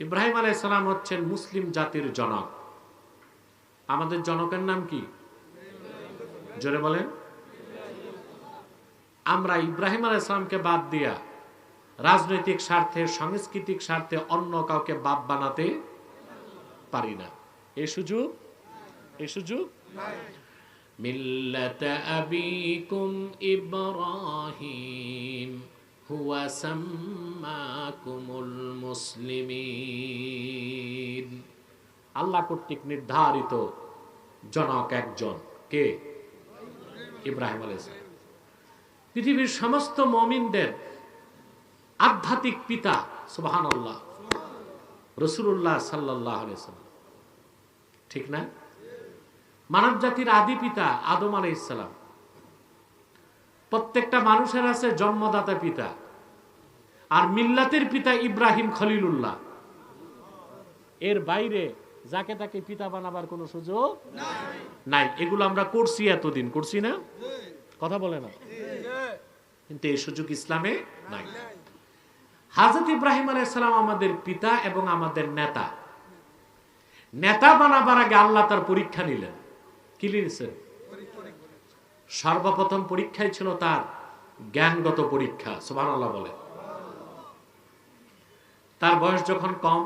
ইব্রাহিম আলাইহিস সালাম হচ্ছেন মুসলিম জাতির জনক। আমাদের জনকের নাম কি? জোরে বলেন। আমরা ইব্রাহিম আলাইহিস সালামকে বাদ দিয়া রাজনৈতিক স্বার্থে, সাংস্কৃতিক স্বার্থে অন্য কাউকে বাপ বানাতে পারি না। এই সুযোগ মিল্লাতা আবিকুম ইব্রাহিম হুয়া সাম্মাকুমুল মুসলিমিন। আল্লাহ কর্তৃক নির্ধারিত জনক একজন, কে? ইব্রাহিম আলাইহিস সালাম। পৃথিবীর সমস্ত মুমিনদের আধ্যাত্মিক পিতা, সুবহানাল্লাহ, রাসূলুল্লাহ সাল্লাল্লাহু আলাইহি ওয়াসাল্লাম, ঠিক না? মানব জাতির আদি পিতা আদম আলাইহিস সালাম। প্রত্যেকটা মানুষের আছে জন্মদাতা পিতা, আর মিল্লাতের পিতা ইব্রাহিম খলিলুল্লাহ। এর বাইরে যাকে তাকে পিতা বানাবার কোনো সুযোগ নাই। এগুলো আমরা করছি, এতদিন করছি না? কথা বলে না, কিন্তু এই সুযোগ ইসলামে নাই। হযরত ইব্রাহিম আলাইহিস সালাম আমাদের পিতা এবং আমাদের নেতা। নেতা বানাবার আগে আল্লাহ তার পরীক্ষা নিলেন। কি নিয়েছেন? সর্বপ্রথম পরীক্ষাই ছিল তার জ্ঞানগত পরীক্ষা। সুবহানাল্লাহ বলে। তার বয়স যখন কম,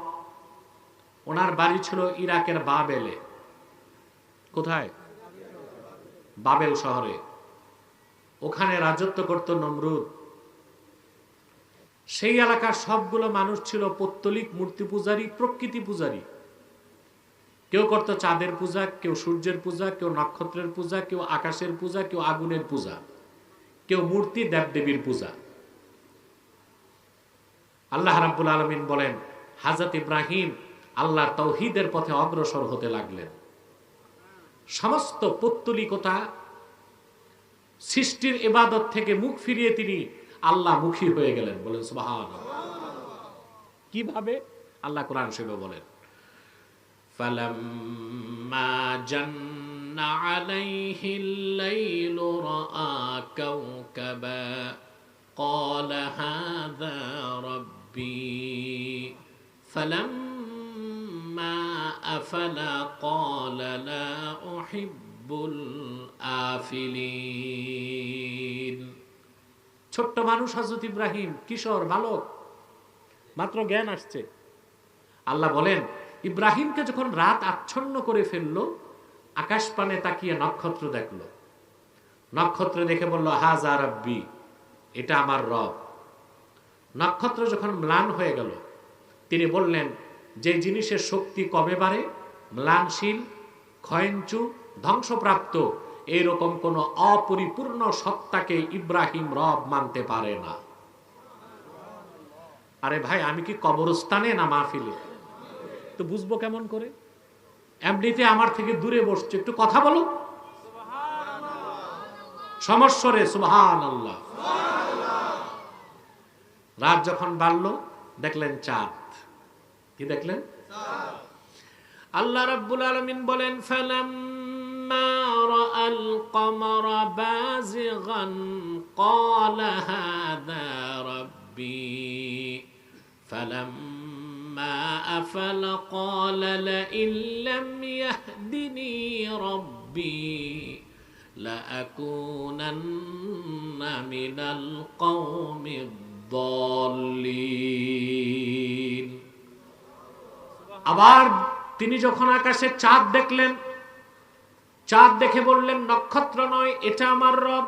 ওনার বাড়ি ছিল ইরাকের বাবেলে। কোথায়? বাবেল শহরে। ওখানে রাজত্ব করত নমরুদ। সেই এলাকার সবগুলো মানুষ ছিল পৌত্তলিক মূর্তি পূজারী, প্রকৃতি পূজারী। কেউ করত চাঁদের পূজা, কেউ সূর্যের পূজা, কেউ নক্ষত্রের পূজা, কেউ আকাশের পূজা, কেউ আগুনের পূজা, কেউ মূর্তি দেবদেবীর পূজা। আল্লাহ রাব্বুল আলামিন বলেন, হযরত ইব্রাহিম আল্লাহর তাওহীদের পথে অগ্রসর হতে লাগলেন। সমস্ত পৌত্তলিকতা, সৃষ্টির ইবাদত থেকে মুখ ফিরিয়ে তিনি আল্লাহমুখী হয়ে গেলেন। বলেন সুবহানাল্লাহ। কিভাবে? আল্লাহ কোরআন শরীফে বলেন, ফালাম্মা জান্না আলাইহিল লাইলু রাআ কাওকাবা ক্বালা হাযা রাব্বি ফালাম্মা আফালা ক্বালা লা উহিব্বুল আফিলিন। ছোট্ট মানুষ হযরত ইব্রাহিম, কিশোর বালক, মাত্র জ্ঞান আসছে। আল্লাহ বলেন, ইব্রাহিমকে যখন রাত আচ্ছন্ন করে ফেললো, আকাশ পানে তাকিয়ে নক্ষত্র দেখলো। নক্ষত্র দেখে বলল, হাযা রাব্বি, এটা আমার রব। নক্ষত্র যখন ম্লান হয়ে গেল, তিনি বললেন, যে জিনিসের শক্তি কমে বাড়ে, ম্লানশীল, ক্ষয়ঞ্চু, ধ্বংসপ্রাপ্ত, এরকম কোন অপরিপূর্ণ সত্তাকে ইব্রাহিম রব মানতে পারে না। আরে ভাই, আমি কি কবরস্থানে না মাহফিলে? তো বুঝবো কেমন করে? এমনিতে আমার থেকে দূরে বসছে, একটু কথা বলো সমস্বরে, সুবহানাল্লাহ। রাত যখন বাড়লো, দেখলেন চাঁদ। কি দেখলেন? আল্লাহ রাব্বুল আলামিন বলেন, ফালাম্মা রাআল কমারা বাযিগান ক্বালা হাযা রাব্বি ফালাম্মা আফালা ক্বালা লাইন লাম ইয়াহদিনি রাব্বি লাআকুনান্না মিনাল কওমিদ দাল্লিন। আবার তিনি যখন আকাশে চাঁদ দেখলেন, চাঁদ দেখে বললেন, নক্ষত্র নয়, এটা আমার রব।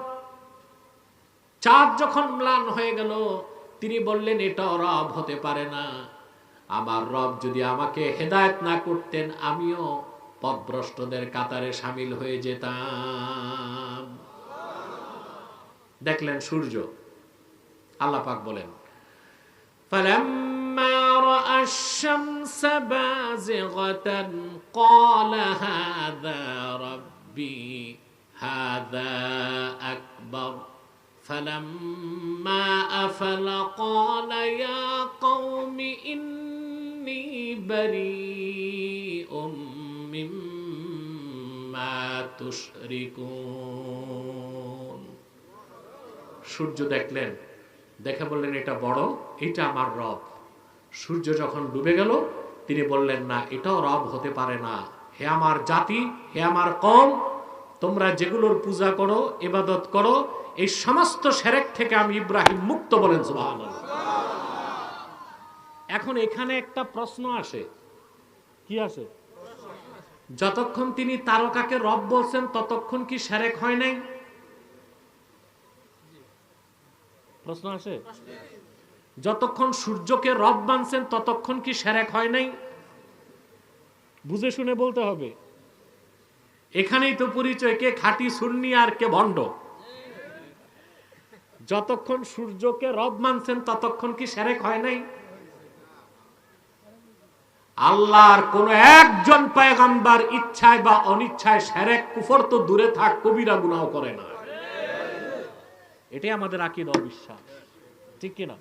চাঁদ যখন ম্লান হয়ে গেল, তিনি বললেন, এটা রব হতে পারে না। আমার রব যদি আমাকে হেদায়েত না করতেন, আমিও পথভ্রষ্টদের কাতারে শামিল হয়ে যেতাম। দেখলেন সূর্য। আল্লাহ পাক বলেন, فلما رأى الشمس بازغة قال هذا ربي هذا أكبر فلما أفل قال يا قوم إني بريء مما تشركون। সূর্য দেখলেন, দেখে বললেন, এটা বড়, এটা আমার রব। সূর্য যখন ডুবে গেল তিনি বললেন, না, এটাও রব হতে পারে না। হে আমার জাতি, হে আমার কওম, তোমরা যেগুলোর পূজা করো, ইবাদত করো, এই সমস্ত শিরক থেকে আমি ইব্রাহিম মুক্ত, বলেন সুবহানাল্লাহ। এখন এখানে একটা প্রশ্ন আসে, কি আসে? যতক্ষণ তিনি তারকাকে রব বলছেন ততক্ষণ কি শিরক হয় নাই? প্রশ্ন আসে। যতক্ষণ সূর্যকে রব মানছেন ততক্ষণ কি শিরক হয় নাই? বুঝে শুনে বলতে হবে। এখানেই তো পরিচয়, কে খাঁটি সুন্নি আর কে ভণ্ড। যতক্ষণ সূর্যকে রব মানছেন ততক্ষণ কি শিরক হয় নাই? আল্লাহর কোন একজন পয়গম্বর ইচ্ছায় বা অনিচ্ছায় শিরক কুফর তো দূরে থাক, কবিরা গুনাহ করে না। এটাই আমাদের আকীদা ও বিশ্বাস, ঠিক কি না?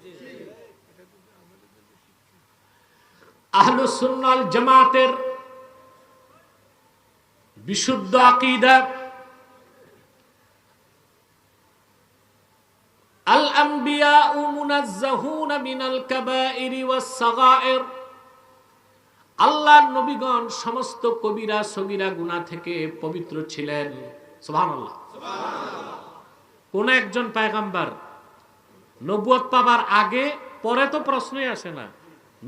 আহলুস সুন্নাহ ওয়াল জামাতের বিশুদ্ধ আকীদা, আল আম্বিয়াউ মুনাজ্জাহুনা মিনাল কাবাইরি ওয়াস সাগাইর, আল্লাহর নবীগণ সমস্ত কবিরা সগীরা গুনাহ থেকে পবিত্র ছিলেন। সুবহানাল্লাহ। কোন একজন পয়গম্বর নবুয়ত পাবার আগে, পরে তো প্রশ্নই আসে না,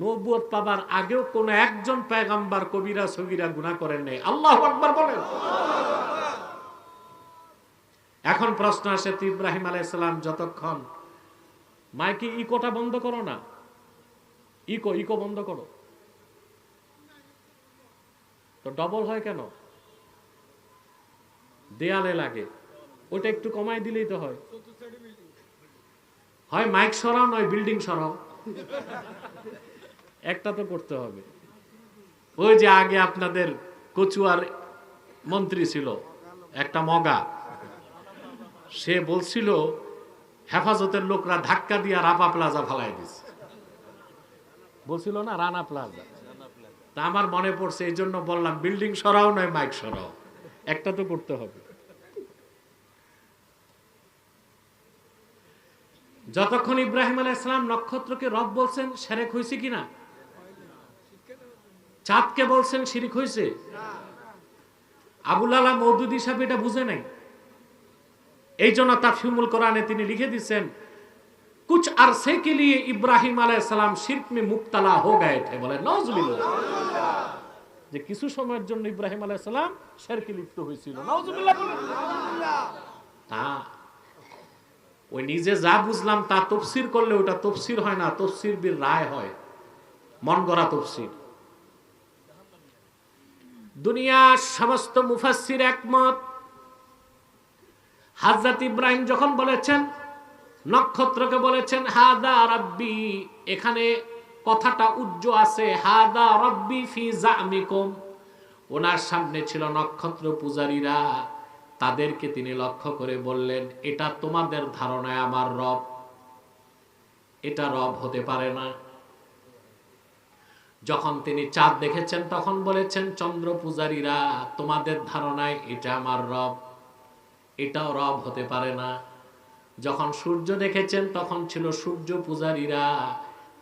নবুয়ত পাবার আগেও কোন একজন পয়গম্বর কবিরা সগীরা গুনাহ করেন নাই। আল্লাহু আকবার বলেন। এখন প্রশ্ন আসে, তো ইব্রাহিম আলাইহিস সালাম যতক্ষণ, মাইকে ইকোটা বন্ধ করো না, ইকো বন্ধ করো। তো ডবল হয় কেন? দেয়ালে লাগে, ওটা একটু কমাই দিলেই তো হয়। হয় মাইক সরাও, নয় বিল্ডিং সরাও, একটা তো করতে হবে। ওই যে আগে আপনাদের কচুয়ার মন্ত্রী ছিল একটা মগা, সে বলছিল হেফাজতের লোকরা ধাক্কা দিয়ে রাপা প্লাজা ফালাই দিছে, বলছিল না রানা প্লাজা। তা আমার মনে পড়ছে, এই জন্য বললাম বিল্ডিং সরাও নয় মাইক সরাও, একটা তো করতে হবে। যতক্ষণ ইব্রাহিম আলাইহিস সালাম নক্ষত্রকে রব বলছেন, শিরক হয়েছে কিনা? চাঁদকে বলছেন, শিরক হয়েছে? আবুল আলা মওদুদী সাহেব এটা বুঝে নাই। এই জন্য তাফহিমুল কোরআনে তিনি লিখে দিচ্ছেন, कुछ अरसे के लिए इब्राहिम अलैहिस्सलाम शिर्क में मुब्तला हो गए थे। बोले नाउजुबिल्लाह, যে কিছু সময়ের জন্য ইব্রাহিম আলাইহিস সালাম শিরকে লিপ্ত হয়েছিল। নাউজুবিল্লাহ বলেন। তা ওই নিজে যা বুঝলাম তা তাফসীর করলে ওটা তাফসীর হয় না, তাফসীর বির রায় হয়, মন গড়া তাফসীর। দুনিয়ার সমস্ত মুফাসসির একমত, হযরত ইব্রাহিম যখন বলেছেন, নক্ষত্রকে বলেছেন হাদা রাব্বি, এখানে কথাটা উজ্জ আছে, হাদা রাব্বি ফি জামিকুম, ওনার সামনে ছিল নক্ষত্র পূজারীরা, তাদেরকে তিনি লক্ষ্য করে বললেন, এটা তোমাদের ধারণায় আমার রব, এটা রব হতে পারে না। যখন তিনি চাঁদ দেখেছেন তখন বলেছেন, চন্দ্র পূজারীরা, তোমাদের ধারণায় এটা আমার রব, এটাও রব হতে পারে না। যখন সূর্য দেখেছেন তখন ছিল সূর্য পূজারীরা,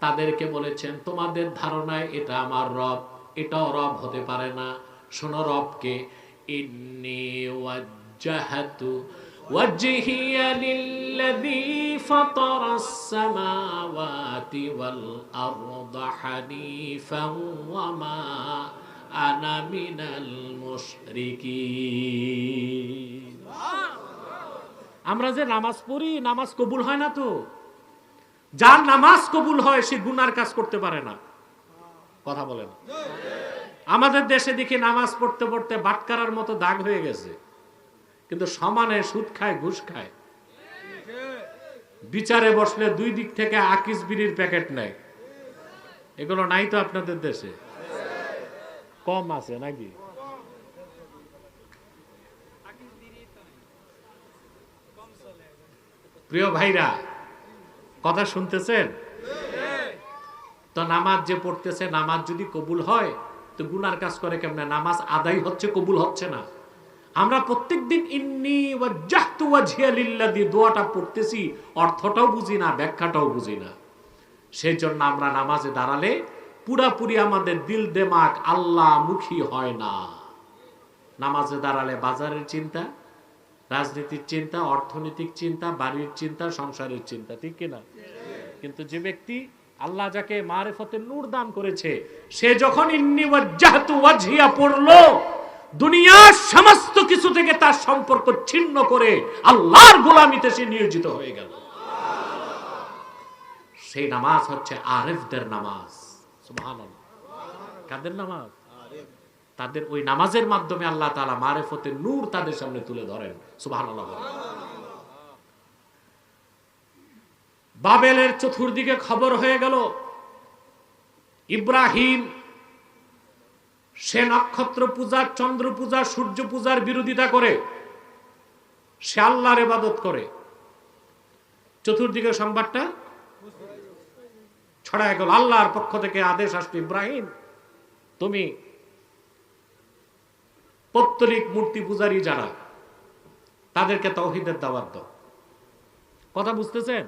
তাদেরকে বলেছেন, তোমাদের ধারণায় এটা আমার রব, এটাও রব হতে পারে না। শোনো রবকে, ইন্নী ওয়াজ্জাহতু ওয়াজহিয়া লিল্লাযী ফাতারাস সামাওয়াতি ওয়াল আরদা হানিফান ওয়া মা আনা মিনাল মুশরিকিন। আমরা যে নামাজ পড়ি, নামাজ কবুল হয় না তো। যার নামাজ কবুল হয় সে গুনার কাজ করতে পারে না। কথা বলেন। আমাদের দেশে দেখি নামাজ পড়তে পড়তে বাটকারার মতো দাগ হয়ে গেছে, কিন্তু সমানে সুদ খায়, ঘুষ খায়। বিচারে বসলে দুই দিক থেকে আকিস বিড়ির প্যাকেট নেয়। এগুলো নাই তো আপনাদের দেশে? কম আছে নাকি? প্রিয় ভাইরা, কথা শুনতেছেন তো? নামাজ যে পড়তেছে, নামাজ যদি কবুল হয় তো গুনার কাজ করে কেমনে? নামাজ আদায় হচ্ছে, কবুল হচ্ছে না। আমরা প্রত্যেকদিন ইন্নী ওয়াজ্জাহতু ওয়াজহিয়া লিল্লাযী দোয়াটা পড়তেছি, অর্থটাও বুঝি না, ব্যাখ্যাটাও বুঝি না। সেই জন্য আমরা নামাজে দাঁড়ালে পুরাপুরি আমাদের দিল দেমাগ আল্লাহ মুখী হয় না। নামাজে দাঁড়ালে বাজারের চিন্তা, রাজনীতির চিন্তা, অর্থনৈতিক চিন্তা, বাড়ির চিন্তা, সংসারের চিন্তা, ঠিক কিনা? কিন্তু যে ব্যক্তি আল্লাহ যাকে মারিফতের নূর দান করেছে, সে যখন ইন্নী ওয়াজ্জাহতু ওয়াজহিয়া পড়লো, দুনিয়ার সমস্ত কিছু থেকে তার সম্পর্ক ছিন্ন করে আল্লাহর গোলামিতে সে নিয়োজিত হয়ে গেল। সেই নামাজ হচ্ছে আরিফদের নামাজ। সুবহানাল্লাহ। কাদের নামাজ? তাদের ওই নামাজের মাধ্যমে আল্লাহ তাআলা মারিফতের নূর তাদের সামনে তুলে ধরেন। সুবহানাল্লাহ। বাবেলের চতুর্দিকে খবর হয়ে গেল, ইব্রাহিম সে নক্ষত্র পূজা, চন্দ্র পূজা, সূর্য পূজার বিরোধিতা করে, সে আল্লাহর ইবাদত করে। চতুর্দিকে সংবাদটা ছড়ায় গেল। আল্লাহর পক্ষ থেকে আদেশ আসলো, ইব্রাহিম তুমি পৌত্তলিক মূর্তি পূজারী যারা, তাদেরকে তাওহীদের দাওয়াত দাও। কথা বুঝতেছেন?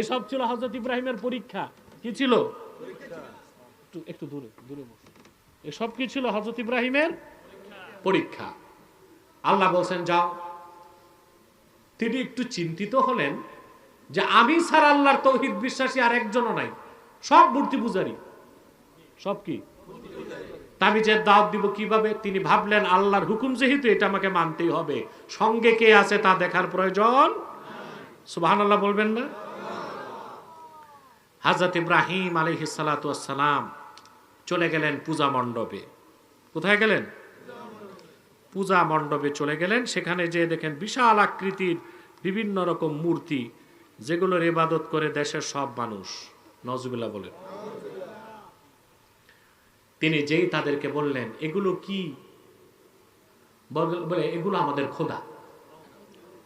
এসব ছিল হযরত ইব্রাহিমের পরীক্ষা। কি ছিল? একটু দূরে দূরে বসুন। এসব কি ছিল? হযরত ইব্রাহিমের পরীক্ষা। আল্লাহ বলছেন যাও। তিনি একটু চিন্তিত হলেন যে আমি ছাড়া আল্লাহর তাওহীদ বিশ্বাসী আর একজনও নাই, সব মূর্তি পূজারী। সব কি? আমি যে দাওয়াত দিব কিভাবে? তিনি ভাবলেন আল্লাহর হুকুম যেহেতু, এটা আমাকে মানতেই হবে, সঙ্গে কে আছে তা দেখার প্রয়োজন। সুবহানাল্লাহ বলবেন না? হযরত ইব্রাহিম আলাইহিস সালাতু ওয়াস সালাম চলে গেলেন পূজা মণ্ডপে। কোথায় গেলেন? পূজা মণ্ডপে চলে গেলেন। সেখানে যে দেখেন বিশাল আকৃতির বিভিন্ন রকম মূর্তি, যেগুলোর ইবাদত করে দেশের সব মানুষ। নাউজুবিল্লাহ বলেন। তিনি যেই তাদেরকে বললেন এগুলো কি, বলে এগুলো আমাদের খোদা।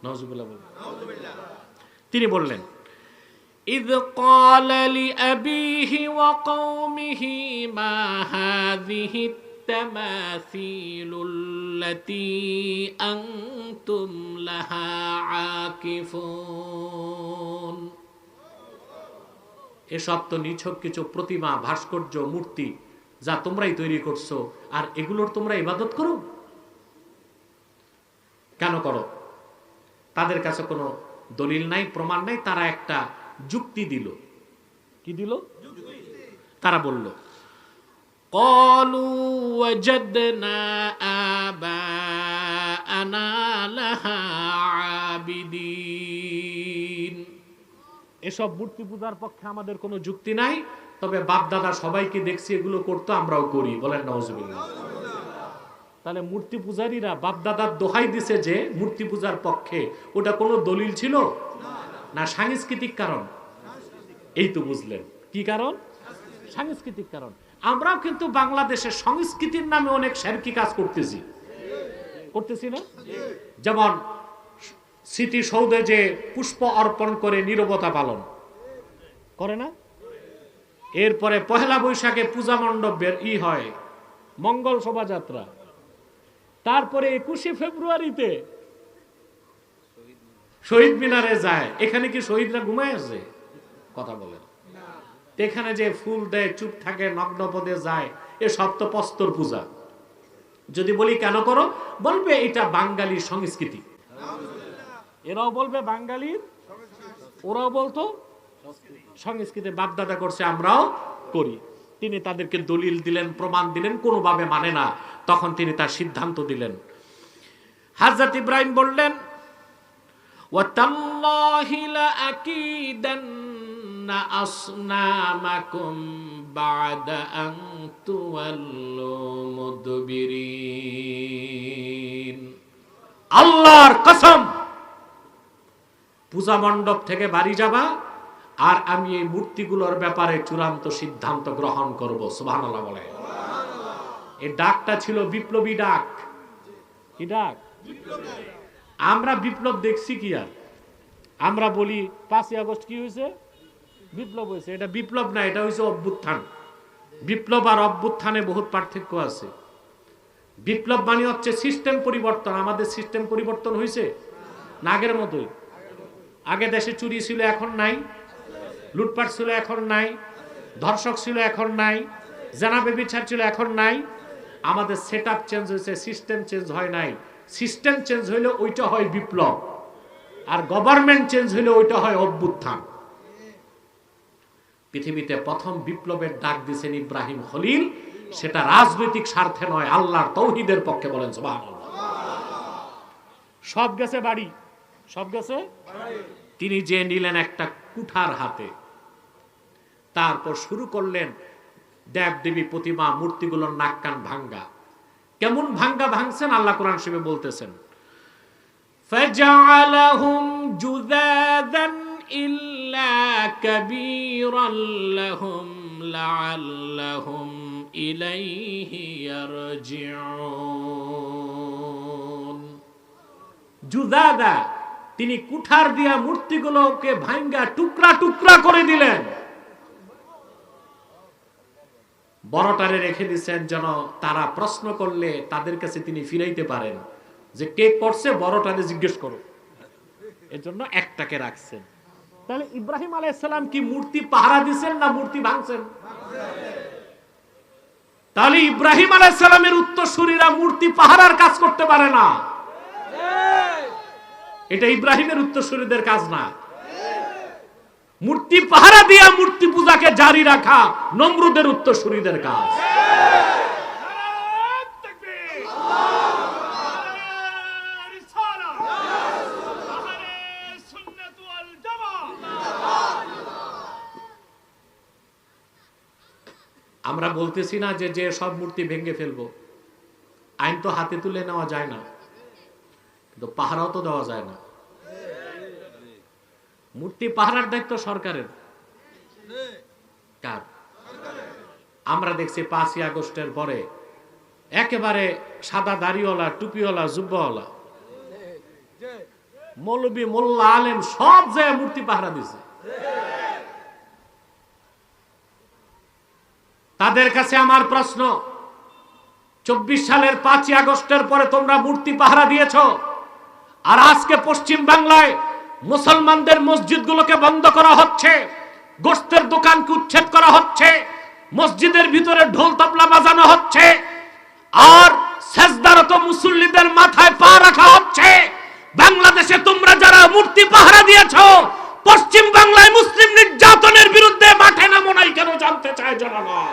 নাউজুবিল্লাহ বলেন। তিনি বললেন إذ قال لأبيه وقومه ما هذه التماثيل التي أنتم لها عاكفون। এসব তো নিছক কিছু প্রতিমা, ভাস্কর্য, মূর্তি যা তোমরাই তৈরি করছো, আর এগুলোর তোমরা ইবাদত করো। কেন করো? তাদের কাছে কোনো দলিল নাই, প্রমাণ নাই। তারা একটা যুক্তি দিল। কি দিল? তারা বলল ক্বালু ওয়াজাদনা আবাআনা লাহা আবিদিন। এসব মূর্তি পূজার পক্ষে আমাদের কোনো যুক্তি নাই, তবে বাপ দাদা সবাইকে দেখছি এগুলো করতো, আমরাও করি। বলেন নাউজুবিল্লাহ। তাহলে মূর্তি পূজারীরা বাপ দাদার দোহাই দিছে যে মূর্তি পূজার পক্ষে, ওটা কোনো দলিল ছিল না সাংস্কৃতিক কারণ? এই তো বুঝলেন কি কারণ? সাংস্কৃতিক কারণ। আমরাও কিন্তু বাংলাদেশের সংস্কৃতির নামে অনেক শিরকি কাজ করতেছি না? যেমন স্মৃতিসৌধে যে পুষ্প অর্পণ করে নীরবতা পালন করে না? এরপরে পহেলা বৈশাখে পূজা মণ্ডপের হয় মঙ্গল শোভাযাত্রা, তারপরে 21শে ফেব্রুয়ারিতে শহীদ মিনারে যায়। এখানে কি শহীদরা ঘুমায় আছে? কথা বলেন। এখানে যে ফুল দেয়, চুপ থাকে, নগ্নপদে যায়, এসব তো পস্তর পূজা। যদি বলি কেন করো, বলবে এটা বাঙালির সংস্কৃতি। এরাও বলবে বাঙালির, ওরাও বলতো সংস্কৃতি, বাপদাদা করছে আমরাও করি। তিনি তাদেরকে দলিল দিলেন, প্রমাণ দিলেন, কোনোভাবে মানে না। তখন তিনি তার সিদ্ধান্ত দিলেন। হযরত ইব্রাহিম বললেন ওয়াতাল্লাহি লাআকিদান্না আসনামাকুম বা'দা আন তুওয়াল্লু মুদবিরিন। আল্লাহর কসম, পূজা মণ্ডপ থেকে বাড়ি যাবা, আর আমি এই মূর্তিগুলোর ব্যাপারে চূড়ান্ত সিদ্ধান্ত গ্রহণ করব। সুবহানাল্লাহ বলে। এই ডাকটা ছিল বিপ্লবী ডাক। কি ডাক? আমরা বিপ্লব দেখছি কি আর? আমরা বলি 5ই আগস্ট কি হয়েছে? বিপ্লব হয়েছে। এটা বিপ্লব না, এটা হয়েছে অভ্যুত্থান। বিপ্লব আর অভ্যুত্থানে বহুত পার্থক্য আছে। বিপ্লব মানে হচ্ছে সিস্টেম পরিবর্তন। আমাদের সিস্টেম পরিবর্তন হয়েছে না? আগের মতোই। আগে দেশে চুরি ছিল, এখন নাই। লুটপাট ছিল, এখন নাই। ধর্ষক ছিল, এখন নাই। জানা ব্যভিচার ছিল, এখন নাই। আমাদের সেট আপ চেঞ্জ হয়েছে, সিস্টেম চেঞ্জ হয় নাই। সিস্টেম চেঞ্জ হইলে ওইটা হয় বিপ্লব, আর গভর্নমেন্ট চেঞ্জ হইলে ওইটা হয় অভ্যুত্থান। পৃথিবীতে প্রথম বিপ্লবের ডাক দিয়েছেন ইব্রাহিম খলিল, সেটা রাজনৈতিক স্বার্থে নয়, আল্লাহর তৌহিদের পক্ষে। বলেন সুবহানাল্লাহ। সব গেছে বাড়ি, সব গেছে। তিনি যে নিলেন একটা কুঠার হাতে, তারপর শুরু করলেন দেব দেবী প্রতিমা মূর্তিগুলোর নাক কান ভাঙ্গা। কেমন ভাঙ্গা ভাঙছেন আল্লাহ কোরআন শরীফে বলতেছেন, ফাজআলাহুম জুযাযান ইল্লা কাবীরান লাহুম লাআল্লাহুম ইলাইহি ইয়ারজিউন। জুযাদা, তিনি কুঠার দিয়া মূর্তিগুলোকে ভাঙ্গা টুকরা টুকরা করে দিলেন। বড়টারে রেখে দিচ্ছেন যেন তারা প্রশ্ন করলে তাদের কাছে তিনি ফিরাইতে পারেন যে কে করছে, বড়টারে জিজ্ঞেস করো। এর জন্য একটাকে রাখছেন। তাহলে ইব্রাহিম আলাইহিস সালাম কি মূর্তি পাহারা দিচ্ছেন না মূর্তি ভাঙছেন? তাহলে ইব্রাহিম আলাইহিস সালামের উত্তরসূরিরা মূর্তি পাহারার কাজ করতে পারে না। এটা ইব্রাহিমের উত্তরসূরিদের কাজ না। মূর্তি পাহারা দিয়া মূর্তি পূজাকে জারি রাখা নমরুদের উত্তরসূরিদের কাজ। আমরা বলতেছি না যে যে সব মূর্তি ভেঙে ফেলবো। আইন তো হাতে তুলে নেওয়া যায় না, কিন্তু পাহারাও তো দেওয়া যায় না। মূর্তি পাহারার দায়িত্ব সরকারের। কার? আমরা দেখছি 5ই আগস্টের পরে একেবারে সাদা দাড়িওয়ালা, টুপিওয়ালা, জুব্বাওয়ালা, মৌলবী, মোল্লা, আলেম সব জায়গায় মূর্তি পাহারা দিছে। তাদের কাছে আমার প্রশ্ন, 24 সালের 5ই আগস্টের পরে তোমরা মূর্তি পাহারা দিয়েছ, আর আজকে পশ্চিম বাংলায় মুসলমানদের মসজিদগুলোকে বন্ধ করা হচ্ছে, গোশতের দোকানকে উচ্ছেদ করা হচ্ছে, মসজিদের ভিতরে ঢোল তবলা বাজানো হচ্ছে, আর সেজদারত মুসল্লিদের মাথায় পা রাখা হচ্ছে। বাংলাদেশে তোমরা যারা মূর্তি পাহারা দিয়েছ, পশ্চিম বাংলায় মুসলিম নির্যাতনের বিরুদ্ধে মাঠে নামো নাই কেন জানতে চায় জনগণ।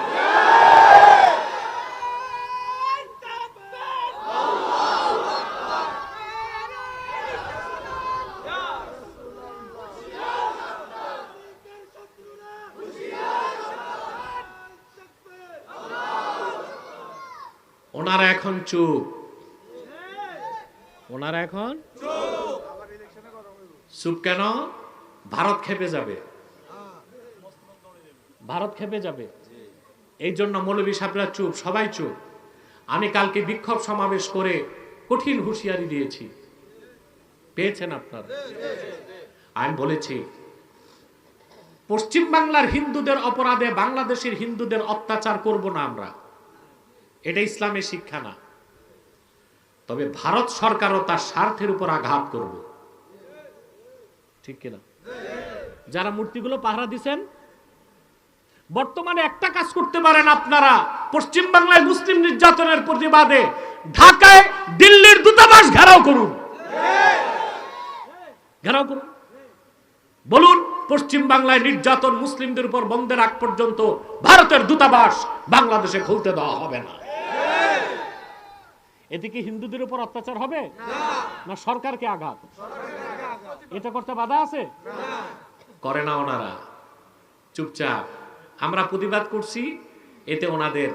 ওনারা এখন চুপ, ওনারা এখন চুপ কেন? ভারত খেপে যাবে, ভারত খেপে যাবে। এই জন্য মৌলভী সাহেবরা চুপ, সবাই চুপ। আমি কালকে বিক্ষোভ সমাবেশ করে কঠিন হুঁশিয়ারি দিয়েছি, পেয়েছেন আপনারা। আমি বলেছি পশ্চিম বাংলার হিন্দুদের অপরাধে বাংলাদেশের হিন্দুদের অত্যাচার করব না আমরা, এটা ইসলামের শিক্ষা না। তবে ভারত সরকারও তার স্বার্থের উপর আঘাত করব, ঠিক কিনা? যারা মূর্তিগুলো পাহারা দিচ্ছেন, বর্তমানে একটা কাজ করতে পারেন আপনারা, পশ্চিম বাংলায় মুসলিম নির্যাতনের প্রতিবাদে ঢাকায় দিল্লির দূতাবাস ঘেরাও করুন, ঘেরাও করুন। বলুন পশ্চিম বাংলায় নির্যাতন মুসলিমদের উপর বন্ধের আগ পর্যন্ত ভারতের দূতাবাস বাংলাদেশে খুলতে দেওয়া হবে না। এদিকে হিন্দুদের উপর অত্যাচার হবে না সরকারকে আঘাত? এটা করতে বাধা আছে? করে না ওনারা, চুপচাপ। আমরা প্রতিবাদ করছি, এতে ওনাদের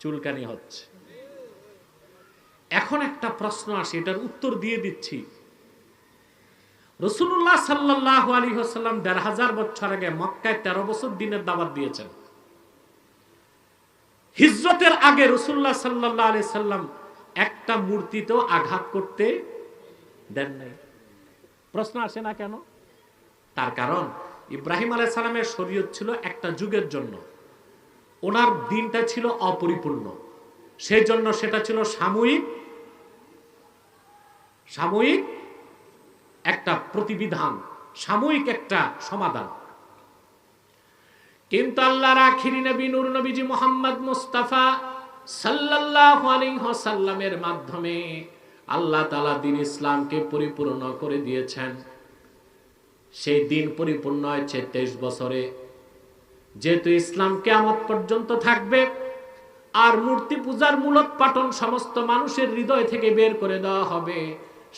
চুলকানি হচ্ছে। এখন একটা প্রশ্ন আসে, এটার উত্তর দিয়ে দিচ্ছি। রাসূলুল্লাহ সাল্লাল্লাহু আলাইহি ওয়াসাল্লাম ১৫০০ বছর আগে মক্কায় 13 বছর দিনের দাওয়াত দিয়েছেন। হিজরতের আগে রাসূলুল্লাহ সাল্লাল্লাহু আলাইহি সাল্লাম একটা মূর্তিতেও আঘাত করতে দেন নাই। প্রশ্ন আসে না কেন? তার কারণ ইব্রাহিম আলাইহিস সালামের শরীয়ত ছিল একটা যুগের জন্য, ওনার দিনটা ছিল অপরিপূর্ণ, সেই জন্য সেটা ছিল সাময়িক একটা প্রতিবিধান, সাময়িক একটা সমাধান। কিন্তু আল্লাহর আখিরি নবী নূর নবীজি মুহাম্মদ মুস্তাফা সাল্লাল্লাহু আলাইহি ওয়াসাল্লামের মাধ্যমে আল্লাহ তাআলা দ্বীন ইসলামকে পরিপূর্ণ করে দিয়েছেন। সেই দিন পরিপূর্ণ হয়েছে 23 বছরে। যেহেতু ইসলাম কিয়ামত পর্যন্ত থাকবে আর মূর্তি পূজার মূলোৎপাটন সমস্ত মানুষের হৃদয় থেকে বের করে দেওয়া হবে,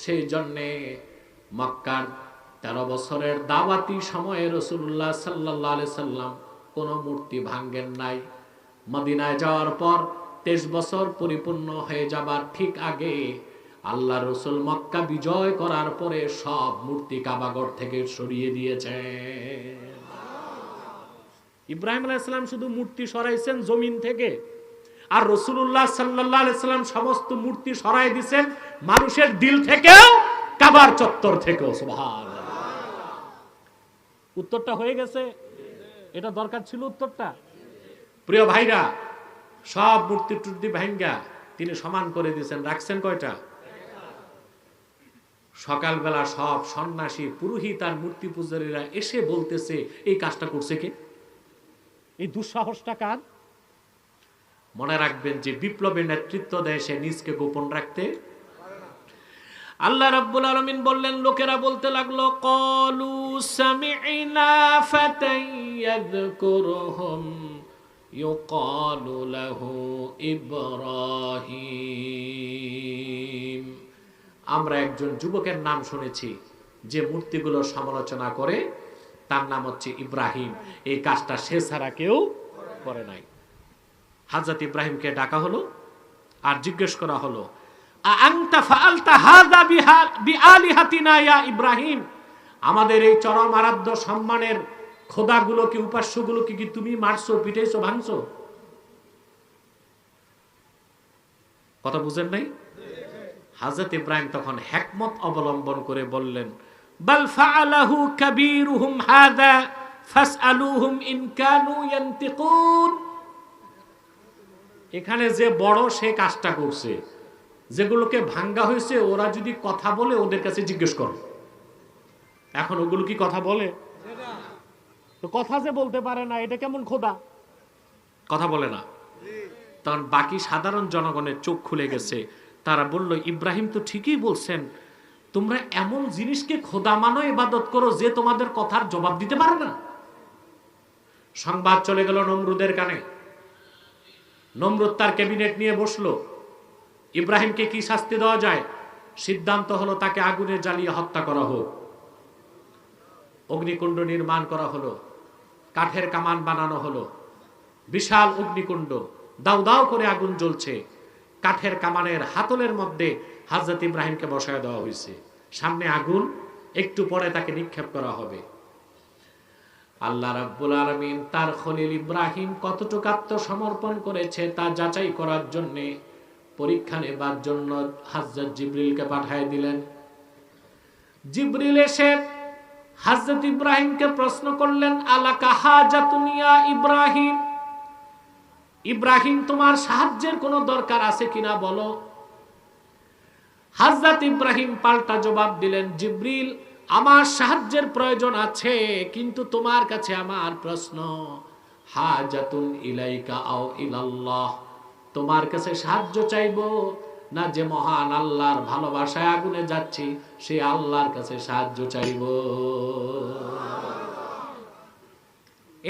সেই জন্যে মক্কার 13 বছরের দাওয়াতি সময়ে রাসূলুল্লাহ সাল্লাল্লাহু আলাইহি সাল্লাম কোনো মূর্তি ভাঙ্গেন নাই। মদিনায় যাওয়ার পর 23 বছর পরিপূর্ণ হয়ে যাবার ঠিক আগে আল্লাহ রসুল মক্কা বিজয় করার পরে সব মূর্তি কাবাগর থেকে সরিয়ে দিয়েছেন। ইব্রাহিম আলাইহিস সালাম শুধু মূর্তি সরাইছেন জমিন থেকে, আর রাসূলুল্লাহ সাল্লাল্লাহু আলাইহি সাল্লাম সমস্ত মূর্তি সরাই দিয়েছেন মানুষের দিল থেকেও, কাবার চত্বর থেকেও। সুবহানাল্লাহ। উত্তরটা হয়ে গেছে? এটা দরকার ছিল উত্তরটা। প্রিয় ভাইরা, সব মূর্তি টুর্তি ভাঙ্গা তিনি সমান করে দিয়েছেন। রাখছেন কয়টা? সকালবেলা সব সন্ন্যাসী পুরোহিত আর মূর্তি পূজারীরা এসে বলতেছে এই কাজটা করছে কে? এই দুঃসাহসটা কার? মনে রাখবেন যে বিপ্লবের নেতৃত্ব দেয় সে নিজকে গোপন রাখতে। আল্লাহ রাব্বুল আলামিন বললেন, লোকেরা বলতে লাগলো ক্বালু সামি'না ফাতান ইয়াযকুরুহুম ইউকালু লাহু ইব্রাহিম। আমরা একজন যুবকের নাম শুনেছি যে মূর্তিগুলো সমালোচনা করে, তার নাম হচ্ছে ইব্রাহিম। এই কাজটা সে ছাড়া কেউ করে নাই। হযরত ইব্রাহিমকে ডাকা হলো আর জিজ্ঞেস করা হলো, আনতা ফাআলতা হাযা বিআলিহাতিনা ইয়া ইব্রাহিম, আমাদের এই চরম আরাধ্য সম্মানের খোদাগুলোকে, উপাস্যগুলোকে কি তুমি মারছো, পিটাইছো, ভাঙছো? কথা বুঝেন নাই? হযরত ইব্রাহিম তখন হিকমত অবলম্বন করে বললেন, বাল ফাআলাহু কাবীরুহুম হাযা ফাসআলুহুম ইন কানু ইয়ানতিকুন। এখানে যে বড় সে কাজটা করছে, যেগুলোকে ভাঙ্গা হয়েছে ওরা যদি কথা বলে ওদের কাছে জিজ্ঞেস করো। এখন ওগুলো কি কথা বলে? তো কথা যে বলতে পারে না, এটা কেমন খোদা? কথা বলে না। তখন বাকি সাধারণ জনগণের চোখ খুলে গেছে। তারা বলল, ইব্রাহিম তো ঠিকই বলছেন, তোমরা এমন জিনিসকে খোদা মানো, ইবাদত করো যে তোমাদের কথার জবাব দিতে পারে না। সংবাদ চলে গেল নমরুদের কানে। নমরুদ তার ক্যাবিনেট নিয়ে বসলো, ইব্রাহিমকে কি শাস্তি দেওয়া যায়? সিদ্ধান্ত হলো তাকে আগুনে জ্বালিয়ে হত্যা করা হোক। অগ্নিকুণ্ড নির্মাণ করা হলো, কাঠের কামান বানানো হলো, বিশাল অগ্নিকুণ্ড, দাউ দাউ করে আগুন জ্বলছে। কাঠের কামানের হাতলের মধ্যে হযরত ইব্রাহিমকে বসায় দেওয়া হয়েছে। সামনে আগুন, একটু পরে তাকে নিক্ষেপ করা হবে। আল্লাহ রাব্বুল আলামিন তার খলিল ইব্রাহিম কতটুকু আত্মসমর্পণ করেছে তা যাচাই করার জন্য, পরীক্ষা নেবার জন্য হযরত জিবরিলকে পাঠিয়ে দিলেন। জিবরিল এসে হযরত ইব্রাহিমকে প্রশ্ন করলেন, আলাকা হাজাতুন ইয়া ইব্রাহিম, ইব্রাহিম তোমার সাহায্যের কোনো দরকার আছে কিনা বলো। হযরত ইব্রাহিম পাল্টা জবাব দিলেন, জিবরিল আমার সাহায্যের প্রয়োজন আছে, কিন্তু তোমার কাছে আমার প্রশ্ন, হাজাতুন ইলাইকা আও ইলাল্লাহ, তোমার কাছে সাহায্য চাইবো না যে মহান আল্লাহর ভালোবাসায় আগুনে যাচ্ছি সে আল্লাহর কাছে সাহায্য চাইবো।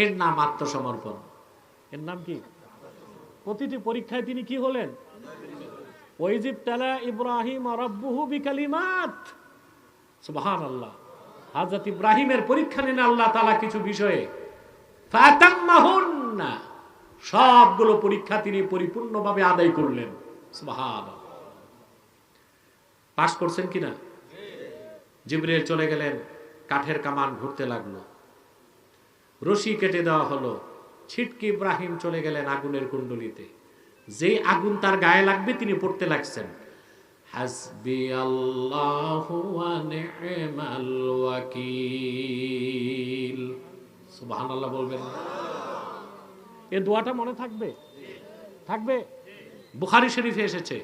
এর নাম আত্মসমর্পণ। এর নাম কি? প্রতিটি পরীক্ষায় তিনি কি হলেন? ওয়াইজিবতালা ইব্রাহিম রাব্বুহু বিকালিমাত। সুবহানাল্লাহ। হযরত ইব্রাহিমের পরীক্ষা নেন আল্লাহ তাআলা কিছু বিষয়ে, ফাতাম্মাহুন্না, সবগুলো পরীক্ষা তিনি পরিপূর্ণভাবে আদায় করলেন। সুবহানাল্লাহ। পাস করছেন কিনা? জিবরিল চলে গেলেন, কাঠের কামান ঘুরতে লাগলো, রশি কেটে দেওয়া হলো, ছিটকে ইব্রাহিম চলে গেলেন আগুনের কুণ্ডলিতে। যে আগুন তার গায়ে লাগবে তিনি পড়তে লাগছেন, হাসবি আল্লাহু ওয়া নি'মাল ওয়াকিল। সুবহানাল্লাহ বলবেন। এই দোয়াটা মনে থাকবে? থাকবে। বুখারী শরীফে এসেছে,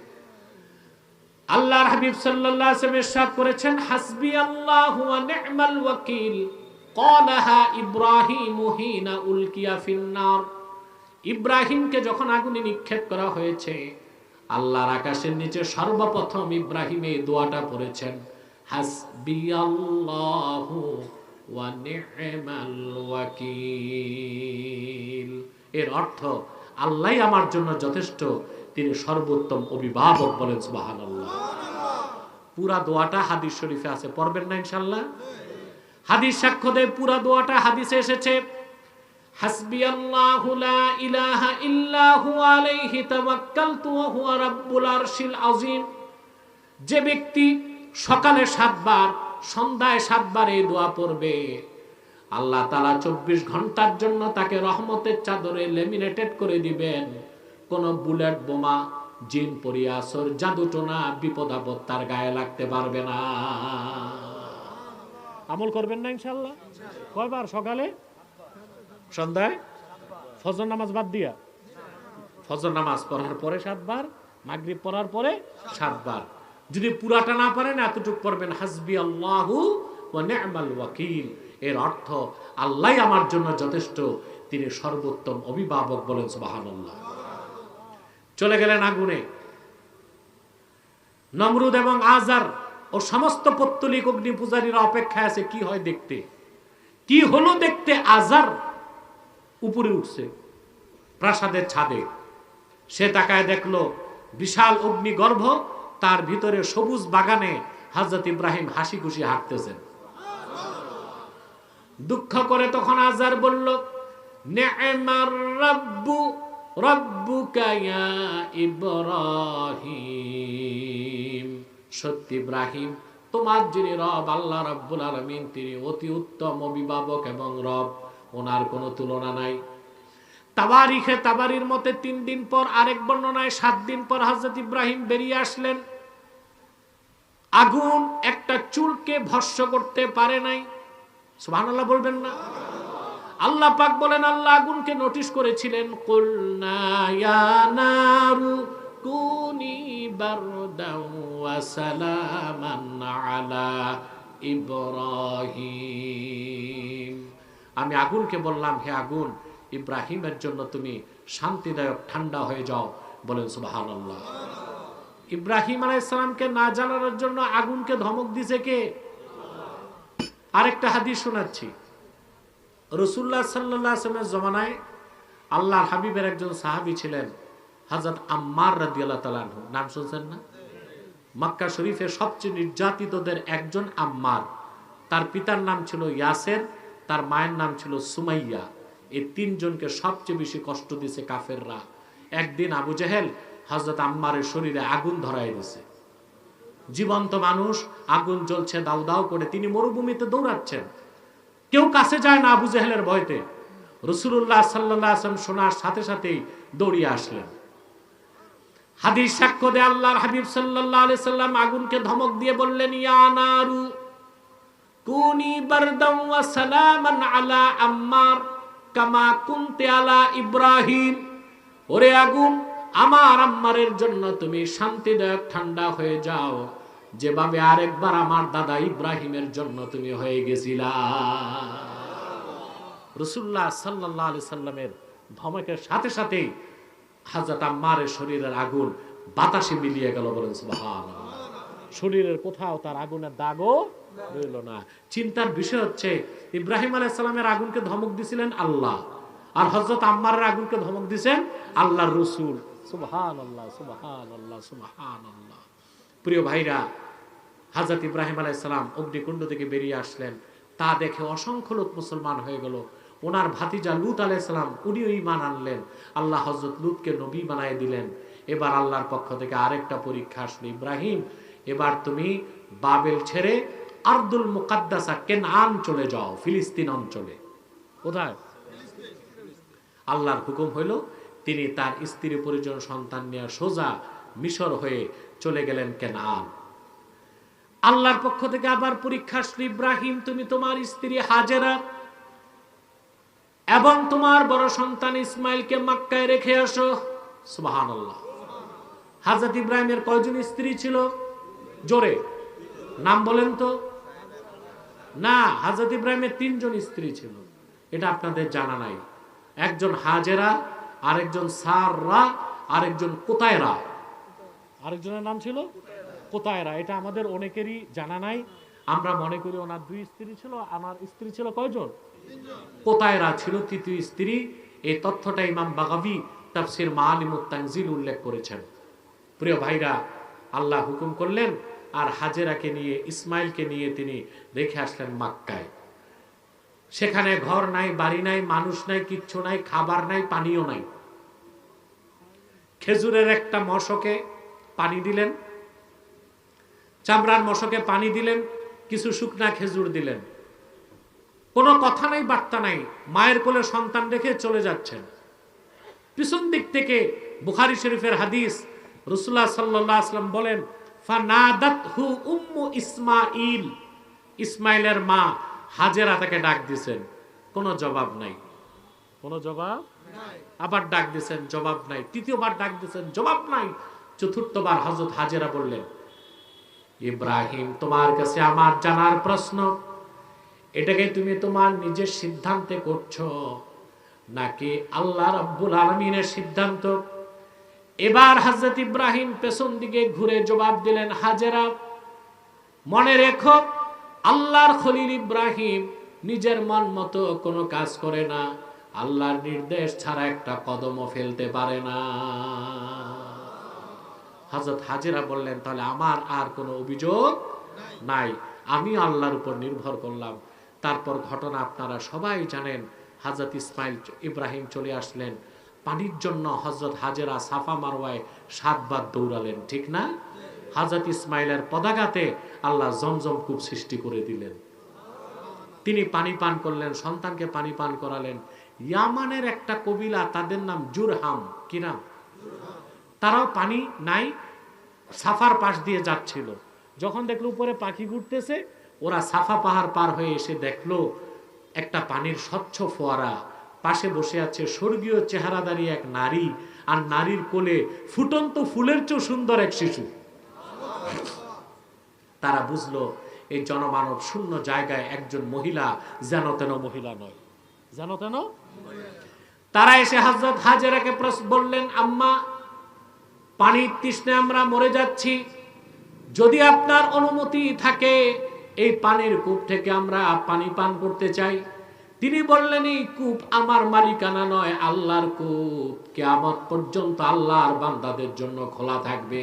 আল্লাহর হাবিব সাল্লাল্লাহু আলাইহি ওয়াসাল্লাম ইরশাদ করেছেন, হাসবি আল্লাহু ওয়া নি'মাল ওয়াকিল ক্বালাহা ইব্রাহিম হিনা উলকিয়া ফিন্নার। ইব্রাহিমকে যখন আগুনে নিক্ষেপ করা হয়েছে, আল্লাহর আকাশের নিচে সর্বপ্রথম ইব্রাহিম এই দোয়াটা পড়েছেন, হাসবি আল্লাহু ওয়া নি'মাল ওয়াকিল। এর অর্থ আল্লাহই আমার জন্য যথেষ্ট, তিনি সর্বোত্তম অভিভাবক। বলেন সুবহানাল্লাহ। পুরা দোয়াটা হাদিস শরীফে আছে, পড়বেন না ইনশাআল্লাহ? হাদিস সাক্ষ্য দেয়, পুরা দোয়াটা হাদিসে এসেছে, হাসবিয়াল্লাহু লা ইলাহা ইল্লা হুয়া আলাইহি তাওয়াক্কালতু ওয়া হুয়া রাব্বুল আরশিল আযীম। যে ব্যক্তি সকালে 7 বার, সন্ধ্যায় 7 বার এই দোয়া পড়বে, আল্লাহ তাআলা 24 ঘন্টার জন্য তাকে রহমতের চাদরে লেমিনেটেড করে দিবেন। কোন বুলেট বোমা, জিন পরিয়া, আসর, জাদুটোনা, বিপদ আপদ তার গায়ে লাগতে পারবে না। আমল করবেন না ইনশাআল্লাহ? কয়বার? সকালে, সন্ধ্যায়, ফজর নামাজ বাদ দিয়া। ফজর নামাজ পড়ার পরে 7 বার, মাগরিব পড়ার পরে 7 বার। যদি পুরাটা না পারেন, এতটুকু পড়বেন, হাসবি আল্লাহু ওয়া নি'মাল ওয়াকিল। এর অর্থ আল্লাহই আমার জন্য যথেষ্ট, তিনি সর্বোত্তম অভিভাবক। বলেন সুবহানাল্লাহ। চলে গেলেন আগুনে। নমরুদ এবং আজার ও সমস্ত পত্তলিক অগ্নি পূজারীরা অপেক্ষায় আছে, কি হয় দেখতে। কি হলো দেখতে? আজার উপরে উঠছে প্রাসাদের ছাদে। সে তাকায় দেখলো বিশাল অগ্নিগর্ভ, তার ভিতরে সবুজ বাগানে হযরত ইব্রাহিম হাসি খুশি হাঁটতেছেন। দুঃখ করে তখন আজার বলল, নি'মার রাব্বু রাব্বুকা ইয়া ইব্রাহিম। সত্যি ইব্রাহিম, তোমার যিনি রব আল্লাহ রাব্বুল আলামিন, তিনি অতি উত্তম অভিভাবক এবং রব, ওনার কোনো তুলনা নাই। তাবারিখে তাবারির মতে 3 দিন পর, আরেক বর্ণনায় 7 দিন পর হযরত ইব্রাহিম বেরিয়ে আসলেন। আগুন একটা চুলকে ভস্ম করতে পারে নাই। সুবহানাল্লাহ বলবেন না? আল্লাহ পাক বলেন, আল্লাহ আগুনকে নোটিশ করেছিলেন, কুলনা ইয়া নারু কুনি বারদাও ওয়া সালামান আলা ইব্রাহিম। আমি আগুনকে বললাম, হে আগুন, ইব্রাহিমের জন্য তুমি শান্তিদায়ক ঠান্ডা হয়ে যাও। বলেন সুবহানাল্লাহ। ইব্রাহিম আলাইহিস সালামকে না জ্বালানোর জন্য আগুনকে ধমক দিয়েছে কে? আরেকটা হাদিস শোনাচ্ছি। রাসূলুল্লাহ সাল্লাল্লাহু আলাইহি ওয়াসাল্লামের জমানায় আল্লাহর হাবিবের একজন সাহাবী ছিলেন, হযরত আম্মার রাদিয়াল্লাহু তাআলা আনহু। নাম শুনছেন না? মক্কা শরীফের সবচেয়ে নির্যাতিতদের একজন আম্মার। তার পিতার নাম ছিল ইয়াসের, তার মায়ের নাম ছিল সুমাইয়া। এই 3 জনকে সবচেয়ে বেশি কষ্ট দিয়েছে কাফেররা। একদিন আবু জেহেল হযরত আম্মারের শরীরে আগুন ধরায় দিয়েছে। জীবন্ত মানুষ, আগুন জ্বলছে দাউ দাউ করে, তিনি মরুভূমিতে দৌড়াচ্ছেন। কেউ কাছে যায় না আবু জেহেলের ভয়তে। রাসূলুল্লাহ সাল্লাল্লাহু আলাইহি ওয়াসাল্লাম শোনার সাথে সাথেই দৌড়িয়ে আসলেন। হাদিস সাক্ষ্য দেয়, আল্লাহর হাবিব সাল্লাল্লাহু আলাইহি সাল্লাম আগুনকে ধমক দিয়ে বললেন, ইয়া নারু কুনি বারদাও ওয়া সালামান আলা আম্মার কামা কুনতি আলা ইব্রাহিম। ওরে আগুন, আমার আম্মারের জন্য তুমি শান্তিদায়ক ঠান্ডা হয়ে যাও, যেভাবে আরেকবার আমার দাদা ইব্রাহিমের জন্য তুমি হয়ে গেছিলা। রাসূলুল্লাহ সাল্লাল্লাহু আলাইহি সাল্লামের ধমকের সাথে সাথেই হযরত আম্মারের শরীরের আগুন বাতাসে মিলিয়ে গেল। বলেন সুবহানাল্লাহ। শরীরের কোথাও তার আগুনের দাগও রইল না। চিন্তার বিষয় হচ্ছে, ইব্রাহিম আলাইহিস সালামের আগুনকে ধমক দিছিলেন আল্লাহ, আর হযরত আম্মারের আগুনকে ধমক দিয়েছেন আল্লাহর রাসূল। সুবহানাল্লাহ, সুবহানাল্লাহ, সুবহানাল্লাহ। প্রিয় ভাইরা, হযরত ইব্রাহিম আলাইহিস সালাম অগ্নিকুণ্ড থেকে বেরিয়ে আসলেন। তা দেখে অসংখ্য লোক মুসলমান হয়ে গেল। ওনার ভাতিজা লূত আলাইহিস সালাম, উনিও ঈমান আনলেন। আল্লাহ হযরত লূতকে নবী বানায় দিলেন। এবার আল্লাহর পক্ষ থেকে আরেকটা পরীক্ষা আসলো, ইব্রাহিম, এবার তুমি বাবেল ছেড়ে আরদুল মুকাদ্দাসা কেনআন চলে যাও, ফিলিস্তিন অঞ্চলে। কোথায়? আল্লাহর হুকুম হইল, তিনি তার স্ত্রী পরিজন সন্তান নিয়ে সোজা মিশর হয়ে চলে গেলেন কেনআন। আল্লাহর পক্ষ থেকে আবার পরীক্ষা আসলো, ইব্রাহিম, তুমি তোমার স্ত্রী হাজেরা এবং তোমার বড় সন্তান ইসমাইলকে মক্কায় রেখে আসো। সুবহানাল্লাহ। হযরত ইব্রাহিমের কয়জন স্ত্রী ছিল? জোরে নাম বলেন তো। না, হযরত ইব্রাহিমের 3 জন স্ত্রী ছিল, এটা আপনাদের জানা নাই। একজন হাজেরা, আরেকজন সাররা, আরেকজন কোতায়রা। আরেকজনের নাম ছিল কোতায়রা। এটা আমাদের অনেকেরই জানা নাই। আমরা মনে করি ওনার 2 স্ত্রী ছিল। আমার স্ত্রী ছিল কয়জন? 3 জন। কোতায়রা ছিল তৃতীয় স্ত্রী। এই তথ্যটা ইমাম বাগাবী তাফসীর মাআলিমুত তানজিল উল্লেখ করেছেন। প্রিয় ভাইরা, আল্লাহ হুকুম করলেন আর হাজেরাকে নিয়ে, ইসমাইলকে নিয়ে তিনি রেখে আসলেন মক্কায়। সেখানে ঘর নাই, বাড়ি নাই, মানুষ নাই, কিচ্ছু নাই, খাবার নাই, পানিও নাই। খেজুরের একটা মশকে পানি দিলেন, চামড়ার মশকে পানি দিলেন, কিছু শুকনা খেজুর দিলেন। কোনো কথা নাই, বার্তা নাই। মায়ের কোলে সন্তান রেখে চলে যাচ্ছেন। পিছন দিক থেকে বুখারী শরীফের হাদিস, রাসূলুল্লাহ সাল্লাল্লাহু আলাইহি ওয়াসাল্লাম বলেন, ফানাদাতহু উম্মু ইসমাঈল, ইসমাইলের মা হাজেরা তাকে ডাক দিয়েছেন, কোনো জবাব নাই। কোনো জবাব নাই। আবার ডাক দিয়েছেন, জবাব নাই। তৃতীয়বার ডাক দিয়েছেন, জবাব নাই। চতুর্থবার হযরত হাজেরা বললেন, ইব্রাহিম, তোমার কাছে আমার জানার প্রশ্ন, এটাকে তুমি তোমার নিজের সিদ্ধান্তে করছো নাকি আল্লাহ রাব্বুল আলামিনের সিদ্ধান্ত? এবার হযরত ইব্রাহিম পেছন দিকে ঘুরে জবাব দিলেন, হাজেরা, মনে রেখো, আল্লাহর খলিল ইব্রাহিম নিজের মন মতো কোনো কাজ করে না। আল্লাহর নির্দেশ ছাড়া একটা কদমও ফেলতে পারে না। হযরত হাজেরা বললেন, তাহলে আমার আর কোনো অভিযোগ নাই, আমি আল্লাহর উপর নির্ভর করলাম। তারপর ঘটনা আপনারা সবাই জানেন। হযরত ইব্রাহিম চলে আসলেন পানির জন্য। হযরত হাজেরা সাফা মারওয়ায় 7 বার দৌড়ালেন, ঠিক না? হযরত ইসমাইলের পদাঘাতে আল্লাহ জমজম কূপ সৃষ্টি করে দিলেন। তিনি পানি পান করলেন, সন্তানকে পানি পান করালেন। ইয়ামানের একটা কবিলা, তাদের নাম জুরহাম। কি নাম? তারাও পানি নাই, সাফার পাশ দিয়ে যাচ্ছিল। যখন দেখলো উপরে পাখি ঘুরতেছে, ওরা সাফা পাহাড় পার হয়ে এসে দেখলো একটা পানির স্বচ্ছ ফোয়ারা, পাশে বসে আছে স্বর্গীয় চেহারাদারী এক নারী, আর নারীর কোলে ফুটন্ত ফুলের চেয়ে সুন্দর এক শিশু। তারা বুঝলো এই জনমানব শূন্য জায়গায় একজন মহিলা যেন তেন মহিলা নয়, যেন তেন। তারা এসে হযরত হাজেরাকে বললেন, আম্মা, পানির তৃষ্ণায় আমরা মরে যাচ্ছি, যদি আপনার অনুমতি থাকে এই পানির কূপ থেকে আমরা পানি পান করতে চাই। তিনি বললেন, এই কূপ আমার মালিকানা নয়, আল্লাহর কূপ, কিয়ামত পর্যন্ত আল্লাহর বান্দাদের জন্য খোলা থাকবে।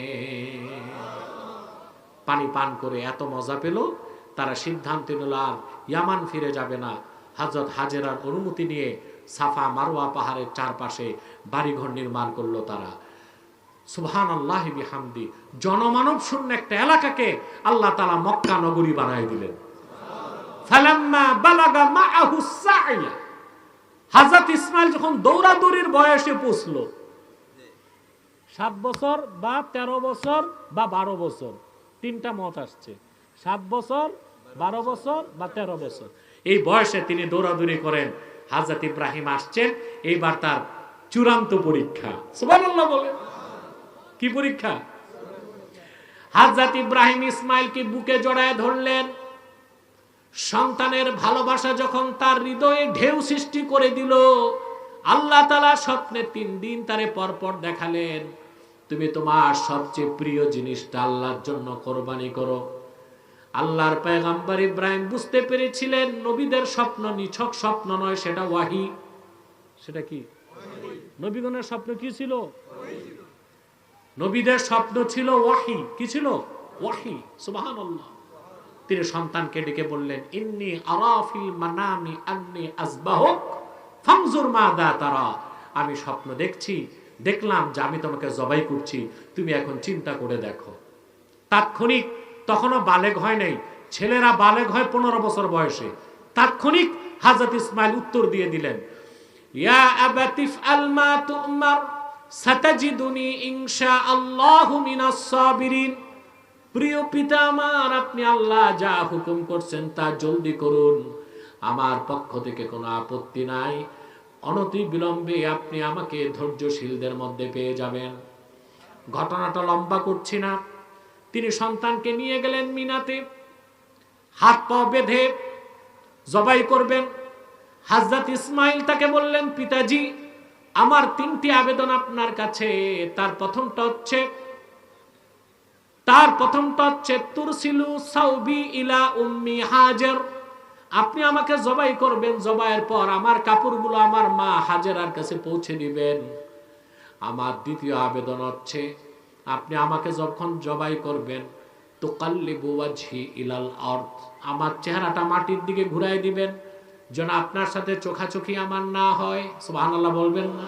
পানি পান করে এত মজা পেল, তারা সিদ্ধান্ত নিল আর ইয়ামান ফিরে যাবে না। হযরত হাজেরার অনুমতি নিয়ে সাফা মারওয়া পাহাড়ের চারপাশে বাড়িঘর নির্মাণ করলো তারা। সুবহানাল্লাহি বিহামদি। জনমানব শূন্য একটা এলাকাকে আল্লাহ তাআলা মক্কা নগরী বানায় দিলেন। ফালাম্মা বালাগা মাআহু সাইয়া, হযরত ইসমাইল যখন দৌড়াদৌড়ির বয়সে পৌঁছলো, 7 বছর বা 13 বছর বা 12 বছর, 3টা মত আসছে, 7 বছর, 12 বছর বা 13 বছর, এই বয়সে তিনি দৌড়াদৌড়ি করেন। হযরত ইব্রাহিম আসছেন, এইবার তার চূড়ান্ত পরীক্ষা। সুবহানাল্লাহ বলেন। কি পরীক্ষা? হযরত ইব্রাহিম ইসমাইলকে বুকে জড়ায় ধরলেন। সন্তানের ভালোবাসা যখন তার হৃদয়ে ঢেউ সৃষ্টি করে দিল, আল্লাহ তাআলা স্বপ্নে 3 দিন তারে পরপর দেখালেন, তুমি তোমার সবচেয়ে প্রিয় জিনিসটা আল্লাহর জন্য কোরবানি করো। আল্লাহর পয়গম্বর ইব্রাহিম বুঝতে পেরেছিলেন নবীদের স্বপ্ন নিছক স্বপ্ন নয়, সেটা ওয়াহি। সেটা কি? নবীগণের স্বপ্ন কি ছিল? নবীদের স্বপ্ন ছিল ওয়াহি। কি ছিল? ওয়াহি। সুবহানাল্লাহ। তিনি সন্তানকে ডেকে বললেন, ইন্নী আরা ফিল মানামি আন্নী আযবাহুক ফানজুর মাযা তারা, আমি স্বপ্ন দেখলাম যে আমি তোমাকে জবাই করছি, তুমি এখন চিন্তা করে দেখো। তাৎক্ষণিক, তখনও বালেগ হয় নাই, ছেলেরা বালেগ হয় 15 বছর বয়সে। তাৎক্ষণিক হযরত ইসমাইল উত্তর দিয়ে দিলেন, ইয়া আবাতি ফআল মা তুমার সাতাজিদুনি ইনশাআল্লাহু মিনাস সাবিরিন। প্রিয় পিতা আমার, আপনি আল্লাহ যা হুকুম করছেন তা জলদি করুন, আমার পক্ষ থেকে কোনো আপত্তি নাই। অনতি বিলম্বে আপনি আমাকে ধৈর্যশীলদের মধ্যে পেয়ে যাবেন। ঘটনাটা লম্বা করছি না, তিনি সন্তানকে নিয়ে গেলেন মিনাতে, হাত পা বেঁধে জবাই করবেন। হযরত ইসমাইল তাকে বললেন, পিতাজি আমার 3টি আবেদন আপনার কাছে। তার প্রথমটা হচ্ছে তুরসিলু সাউবি ইলা উম্মি হাজার, আপনি আমাকে জবাই করবেন, জবাইয়ের পর আমার কাপড়গুলো আমার মা হাজেরার কাছে পৌঁছে দিবেন। আমার দ্বিতীয় আবেদন হচ্ছে, আপনি আমাকে যখন জবাই করবেন তুকাল্লিবু ওয়াজহি ইলাল আরদ, আমার চেহারাটা মাটির দিকে ঘুরাই দিবেন, যেন আপনার সাথে চোখাচোখি আমার না হয়। সুবহানাল্লাহ বলবেন না?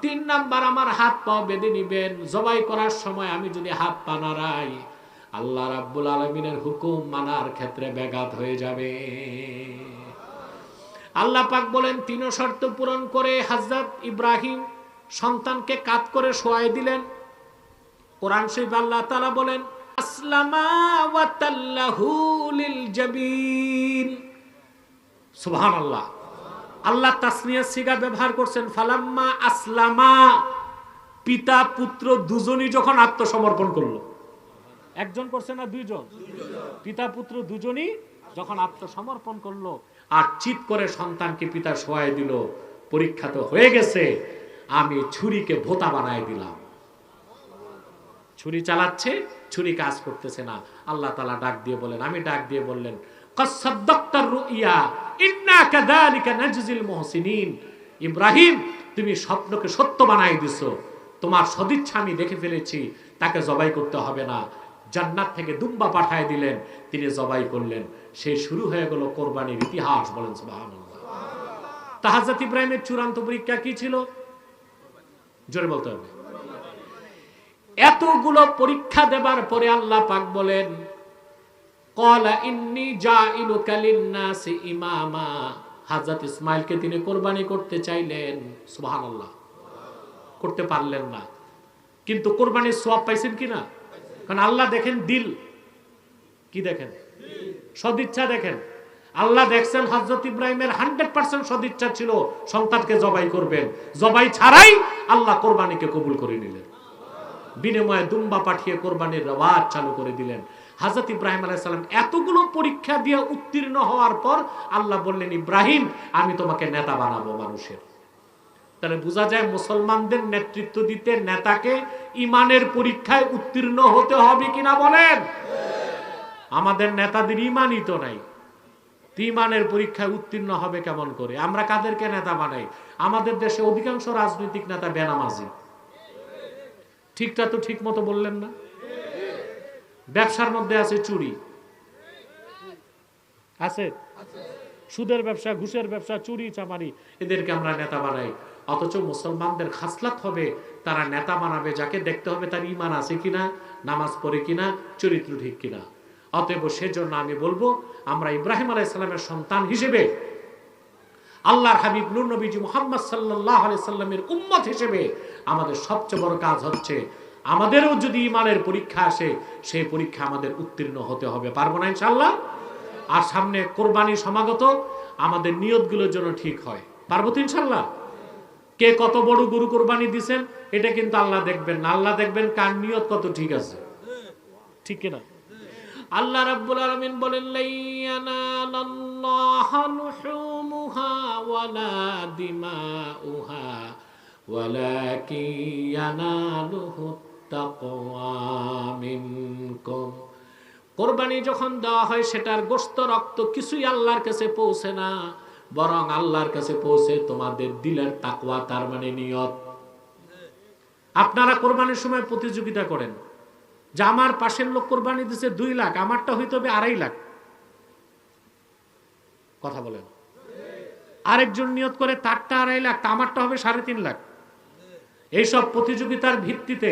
3 নাম্বার, আমার হাত পা বেঁধে নিবেন। জবাই করার সময় আমি যদি হাত পা নাড়াই, আল্লাহ রাব্বুল আলামিনের হুকুম মানার ক্ষেত্রে ব্যাঘাত হয়ে যাবে। আল্লাহ পাক বলেন, 3 শর্ত পূরণ করে হযরত ইব্রাহিম সন্তানকে কাত করে শোয়াই দিলেন। কোরআন শরীফ আল্লাহ তাআলা বলেন, আসলামা ওয়া তাল্লাহু লিল জাবিন। সুবহানাল্লাহ। আল্লাহ তাসনিয়া সিগা ব্যবহার করছেন, ফালাম্মা আসলামা, পিতা পুত্র দুজনই যখন আত্মসমর্পণ করলো। একজন করছে না দুইজন? পিতা পুত্র দুজনই যখন আত্মসমর্পণ করলো আর চিৎ করে সন্তানকে পিতা শোয়াই দিল, পরীক্ষা তো হয়ে গেছে, আমি ছুরিকে ভোঁতা বানায় দিলাম। ছুরি চালাচ্ছে, ছুরি কাজ করতেছে না। আল্লাহ তাআলা ডাক দিয়ে বলেন, আমি ডাক দিয়ে বললেন, কাসাদদাক্তার রুইয়া ইন্না কাযালিকা নাজজিল মুহসিনিন। ইব্রাহিম, তুমি স্বপ্নকে সত্য বানাই দিছো, তোমার সদিচ্ছা আমি দেখে ফেলেছি, তাকে জবাই করতে হবে না। জান্নাত থেকে দুম্বা পাঠায় দিলেন, তিনি জবাই করলেন। সেই শুরু হয়ে গেল কোরবানির ইতিহাস। বলেন সুবহানাল্লাহ। তা হযরত ইব্রাহিমের চূড়ান্ত পরীক্ষা কি ছিল? জোরে বলতে হবে। এতগুলো পরীক্ষা দেবার পরে আল্লাহ পাক বলেন, ক্বালা ইন্নী জাইলুকা লিন-নাসি ইমামা। হযরত ইসমাইলকে তিনি কোরবানি করতে চাইলেন, সুবহানাল্লাহ, করতে পারলেন না। কিন্তু কোরবানির সওয়াব পাইছেন কিনা? কারণ আল্লাহ দেখেন দিল, কি দেখেন? সদিচ্ছা দেখেন। আল্লাহ দেখছেন হযরত ইব্রাহিমের 100% সদিচ্ছা ছিল সন্তানকে জবাই করবেন। জবাই ছাড়াই আল্লাহ কোরবানিকে কবুল করে নিলেন। বিনিময়ে দুম্বা পাঠিয়ে কোরবানির রেওয়াজ চালু করে দিলেন। হযরত ইব্রাহিম আলাইহিস সালাম এতগুলো পরীক্ষা দিয়ে উত্তীর্ণ হওয়ার পর আল্লাহ বললেন, ইব্রাহিম আমি তোমাকে নেতা বানাবো মানুষের। তাহলে বোঝা যায় মুসলমানদের নেতৃত্ব দিতে নেতাকে ইমানের পরীক্ষায় উত্তীর্ণ হতে হবে কিনা বলেন? আমাদের নেতাদের ইমানই তো নাই, ইমানের পরীক্ষায় উত্তীর্ণ হবে কেমন করে? আমরা কাদেরকে নেতা বানাই? আমাদের দেশে অধিকাংশ রাজনৈতিক নেতা বেনামাজি। ঠিকটা তো ঠিক মতো বললেন না? ব্যবসার মধ্যে আছে চুরি, আছে সুদের ব্যবসা, ঘুষের ব্যবসা, চুরি চামারি, এদেরকে আমরা নেতা বানাই। অথচ মুসলমানদের খাসলাত হবে তারা নেতা বানাবে যাকে দেখতে হবে তার ঈমান আছে কিনা, নামাজ পড়ে কিনা, চরিত্র ঠিক কিনা। অতএব সেজন্য আমি বলবো, আমরা ইব্রাহিম আলাইহিস সালামের সন্তান হিসেবে, আল্লাহর হাবিব নূর নবীজি মুহাম্মদ সাল্লাল্লাহু আলাইহি সাল্লামের উম্মত হিসেবে আমাদের সবচেয়ে বড় কাজ হচ্ছে, আমাদেরও যদি ঈমানের পরীক্ষা আসে সেই পরীক্ষা আমাদের উত্তীর্ণ হতে হবে। পারবো না ইনশাআল্লাহ? আর সামনে কোরবানি সমাগত, আমাদের নিয়তগুলোর জন্য ঠিক হয়। পারবো তো ইনশাআল্লাহ? কে কত বড় গরু কোরবানি দিবেন এটা কিন্তু আল্লাহ দেখবেন না, আল্লাহ দেখবেন কার নিয়ত কত ঠিক আছে। ঠিক কিনা? আল্লাহ রাব্বুল আলামিন বলেন, লাইয়ানালাল্লাহু লুহুমুহা ওয়ালা দিমাউহা ওয়ালাকিন ইয়ানালুহুত তাকওয়া মিনকুম। কোরবানি যখন দেওয়া হয় সেটার গোশত রক্ত কিছুই আল্লাহর কাছে পৌঁছে না, বরং আল্লাহর কাছে পৌঁছে তোমাদের দিলের তাকওয়া, তার মানে নিয়ত। আপনারা কোরবানির সময় প্রতিযোগিতা করেন যে আমার পাশের লোক কোরবানি দিছে 2 লাখ, আমারটা হইতে হবে 2.5 লাখ। কথা বলেন। আরেকজন নিয়ত করে তারটা 2.5 লাখ, আমারটা হবে 3.5 লাখ। এইসব প্রতিযোগিতার ভিত্তিতে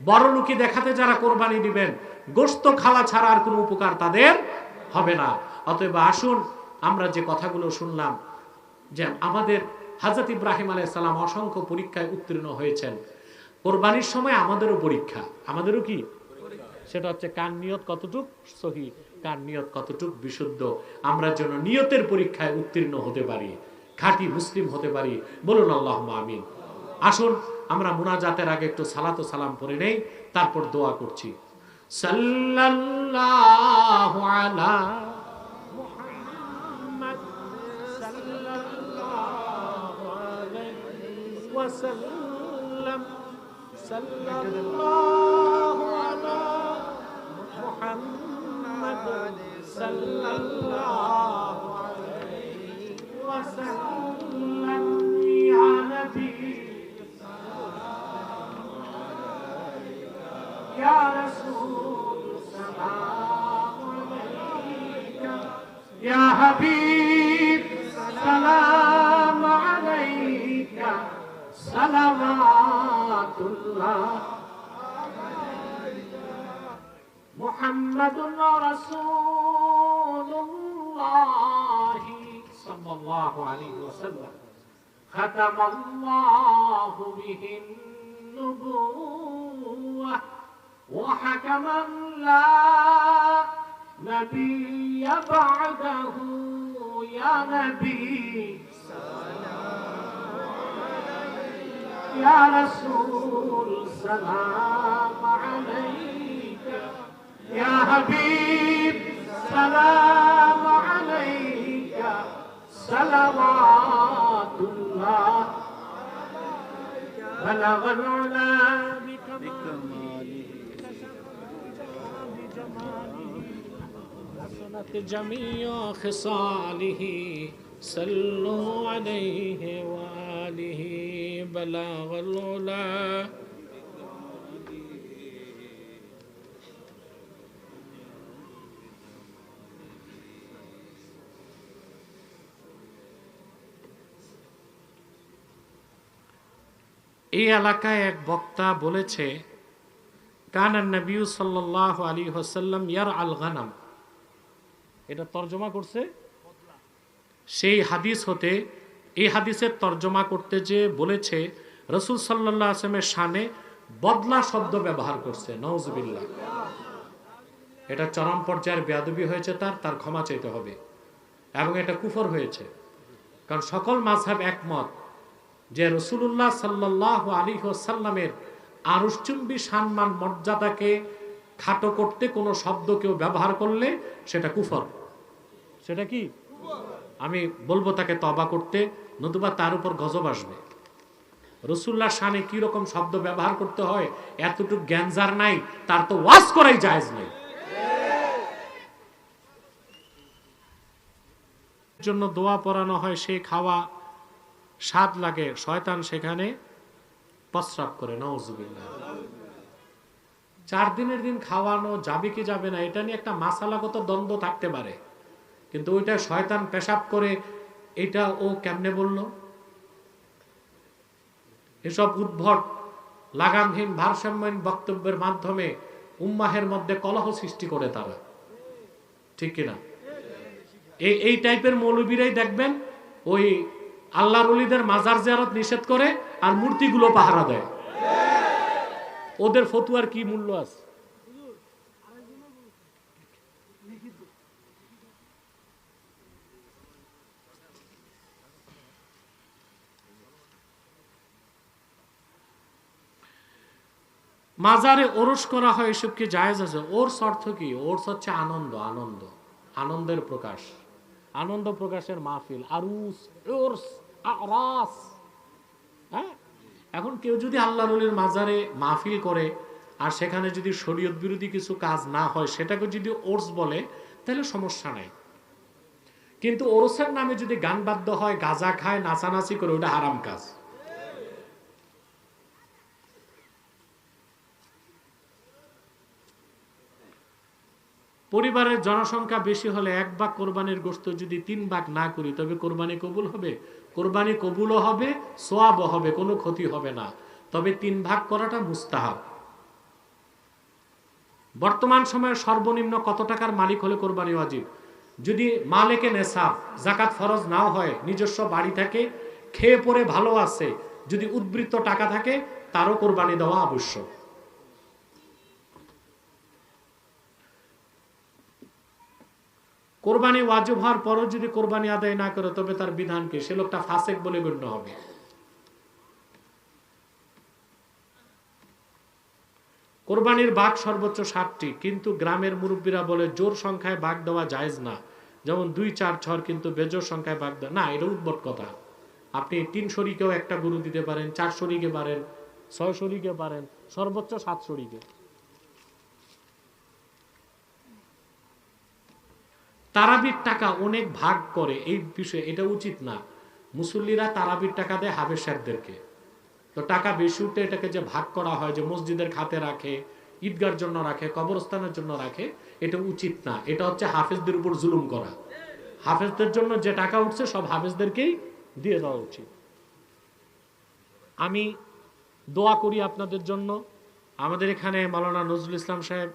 বড় লোকই দেখাতে যারা কোরবানি দিবেন, গোশত খাওয়া ছাড়া আর কোনো উপকার তাদের হবে না। অতএব আসুন, আমরা যে কথাগুলো শুনলাম যে আমাদের হযরত ইব্রাহিম আলাইহিস সালাম অসংখ্য পরীক্ষায় উত্তীর্ণ হয়েছেন, কোরবানির সময় আমাদেরও পরীক্ষা। আমাদেরও কি? সেটা হচ্ছে কার নিয়ত কতটুক সহি, কার নিয়ত কতটুক বিশুদ্ধ। আমরা যেন নিয়তের পরীক্ষায় উত্তীর্ণ হতে পারি, খাঁটি মুসলিম হতে পারি। বলুন আল্লাহুম্মা আমিন। আসুন আমরা মুনাজাতের আগে একটু সালাত ও সালাম পড়ে নেই, তারপর দোয়া করছি। সাল্লাল্লাহু আলা মুহাম্মদ সাল্লাল্লাহু আলাইহি ওয়াসাল্লাম সাল্লাল্লাহু আলা মুহাম্মদ সাল্লাল্লাহু আলাইহি ওয়াসাল্লাম ইয়া নবী يا رسول سلام عليك يا حبيب سلام عليك صلوات الله محمد رسول الله صلى الله عليه وسلم ختم الله به النبوة وحكما لا نبي بعده يا نبي يا رسول سلام عليك يا حبيب سلام عليك صلوات الله بلغ العلا جميع خصاله صلوا عليه وآله بلغ العلا এই এলাকায় এক বক্তা বলেছে কানান নবী সাল্লাল্লাহু আলাইহি ওয়াসাল্লাম ইয়ারআল গানাম, এটা তরজমা করছে সেই হাদিস হতে। এই হাদিসের তরজমা করতে যে বলেছে রাসূল সাল্লাল্লাহু আলাইহি ওয়াসাল্লামের শানে বদলা শব্দ ব্যবহার করছে, নাউজুবিল্লাহ। এটা চরম পর্যায়ের বেয়াদবি হয়েছে, তার ক্ষমা চাইতে হবে, এবং এটা কুফর হয়েছে। কারণ সকল মাযহাব একমত যে রাসূলুল্লাহ সাল্লাল্লাহু আলাইহি ওয়াসাল্লামের আরশচুম্বী সম্মান মর্যাদাকে খাটো করতে কোনো শব্দ কেউ ব্যবহার করলে সেটা কুফর। সেটা কি আমি বলবো তাকে তওবা করতে, নতুবা তার উপর গজব আসবে। রাসূলুল্লাহর শানে কি রকম শব্দ ব্যবহার করতে হয় এতটুকু জ্ঞান যার নাই, তার তো ওয়াজ করাই জায়েজ নেই। জন্য দোয়া পড়ানো হয়, সেই খাওয়া স্বাদ লাগে, শয়তান সেখানে প্রস্রাব করে, নাউজুবিল্লাহ। 4 দিনের দিন খাওয়ানো যাবে কি যাবে না এটা নিয়ে একটা মাসালাগত দ্বন্দ্ব থাকতে পারে, কিন্তু ওইটা শয়তান পেশাব করে, এটা ও কেমনে বলল? এসব উদ্ভট লাগামহীন ভারসাম্যহীন বক্তব্যের মাধ্যমে উম্মাহের মধ্যে কলহ সৃষ্টি করে তারা, ঠিক কিনা? এই টাইপের মৌলবীরাই দেখবেন ওই আল্লাহর ওলিদের মাজার জিয়ারত নিষেধ করে আর মূর্তিগুলো পাহারা দেয়। ওদের ফতুয়ার কি মূল্য আছে? মাজারে ওরস করা হয়, এসব কি জায়েজ আছে? ওরস অর্থ কি? ওরস হচ্ছে আনন্দ, আনন্দ, আনন্দের প্রকাশ, আনন্দ প্রকাশের মাহফিল, আরুস, ওরস, আরাস। হ্যাঁ, এখন কেউ যদি আল্লাহর ওলির মাজারে মাহফিল করে আর সেখানে যদি শরীয়ত বিরোধী কিছু কাজ না হয় সেটাকে যদি ওরস বলে তাহলে সমস্যা নাই, কিন্তু ওরসের নামে যদি গান বাদ্য হয়, গাঁজা খায়, নাচানাচি করে, ওটা হারাম কাজ। পরিবারের জনসংখ্যা বেশি হলে 1 ভাগ কোরবানির গোশত যদি 3 ভাগ না করি তবে কোরবানি কবুল হবে? কোরবানি কবুলও হবে, সওয়াবও হবে, কোনো ক্ষতি হবে না, তবে 3 ভাগ করাটা মুস্তাহাব। বর্তমান সময়ে সর্বনিম্ন কত টাকার মালিক হলে কোরবানি ওয়াজিব? যদি মালেকে নেসাব, যাকাত ফরজ নাও হয়, নিজস্ব বাড়ি থাকে, খেয়ে পরে ভালো আছে, যদি উদ্বৃত্ত টাকা থাকে, তারও কোরবানি দেওয়া আবশ্যক। কোরবানি ওয়াজিব হওয়ার পরও যদি কোরবানি আদায় না করে তবে তার বিধান কি? সে লোকটা ফাসেক বলে গণ্য হবে। কোরবানির বাঘ সর্বোচ্চ 7টি, কিন্তু গ্রামের মুরব্বীরা বলে জোর সংখ্যায় বাঘ দেওয়া জায়েজ না, যেমন 2, 4, 6, কিন্তু বেজোর সংখ্যায় বাঘ দেওয়া না, এটা উদ্ভট কথা। আপনি 3 শরীকেও একটা গরু দিতে পারেন, 4 শরীকে পারেন, 6 শরীকে পারেন, সর্বোচ্চ 7 শরীকে। তারাবির টাকা অনেক ভাগ করে, এই বিষয়ে এটা উচিত না। মুসল্লিরা তারাবির টাকা দেয় হাফেজ সাহেবদেরকে, তো টাকা বেশি উঠে এটাকে যে ভাগ করা হয়, যে মসজিদের খাতে রাখে, ঈদগার জন্য রাখে, কবরস্থানের জন্য রাখে, এটা উচিত না। এটা হচ্ছে হাফেজদের উপর জুলুম করা। হাফেজদের জন্য যে টাকা উঠছে সব হাফেজদেরকেই দিয়ে দেওয়া উচিত। আমি দোয়া করি আপনাদের জন্য। আমাদের এখানে মাওলানা নজরুল ইসলাম সাহেব,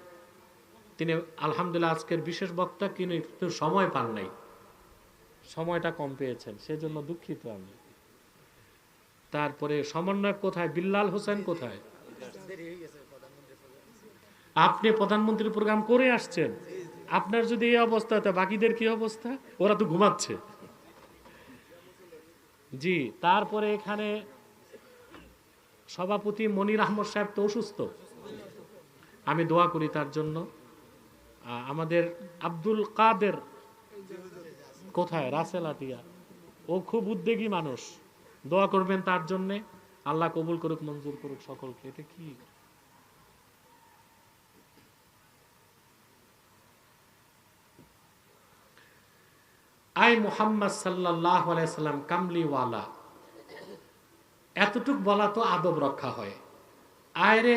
তিনি আলহামদুলিল্লাহ আজকের বিশেষ বক্তা, কিন্তু সময় পান নাই, সময়টা কম পেয়েছেন, সেজন্য দুঃখিত আমি। তারপরে সমন্বয়ক কোথায়? বিল্লাল হোসেন কোথায়? আপনি প্রধানমন্ত্রীর প্রোগ্রাম করে আসছেন, আপনার যদি এই অবস্থা, তা বাকিদের কি অবস্থা? ওরা তো ঘুমাচ্ছে। জি, তারপরে এখানে সভাপতি মনির আহমদ সাহেব তো অসুস্থ, আমি দোয়া করি তার জন্য। আমাদের আব্দুল কাদের কোথায়? রাসেল আটিয়া, ও খুব উদ্বেগী মানুষ, দোয়া করবেন তার জন্য। আল্লাহ কবুল করুক, মঞ্জুর করুক সকলকে। এটা কি? আয় মুহাম্মদ সাল্লাল্লাহু আলাইহি সাল্লাম কামলিওয়ালা, এতটুক বলা তো আদব রক্ষা হয়। আয় রে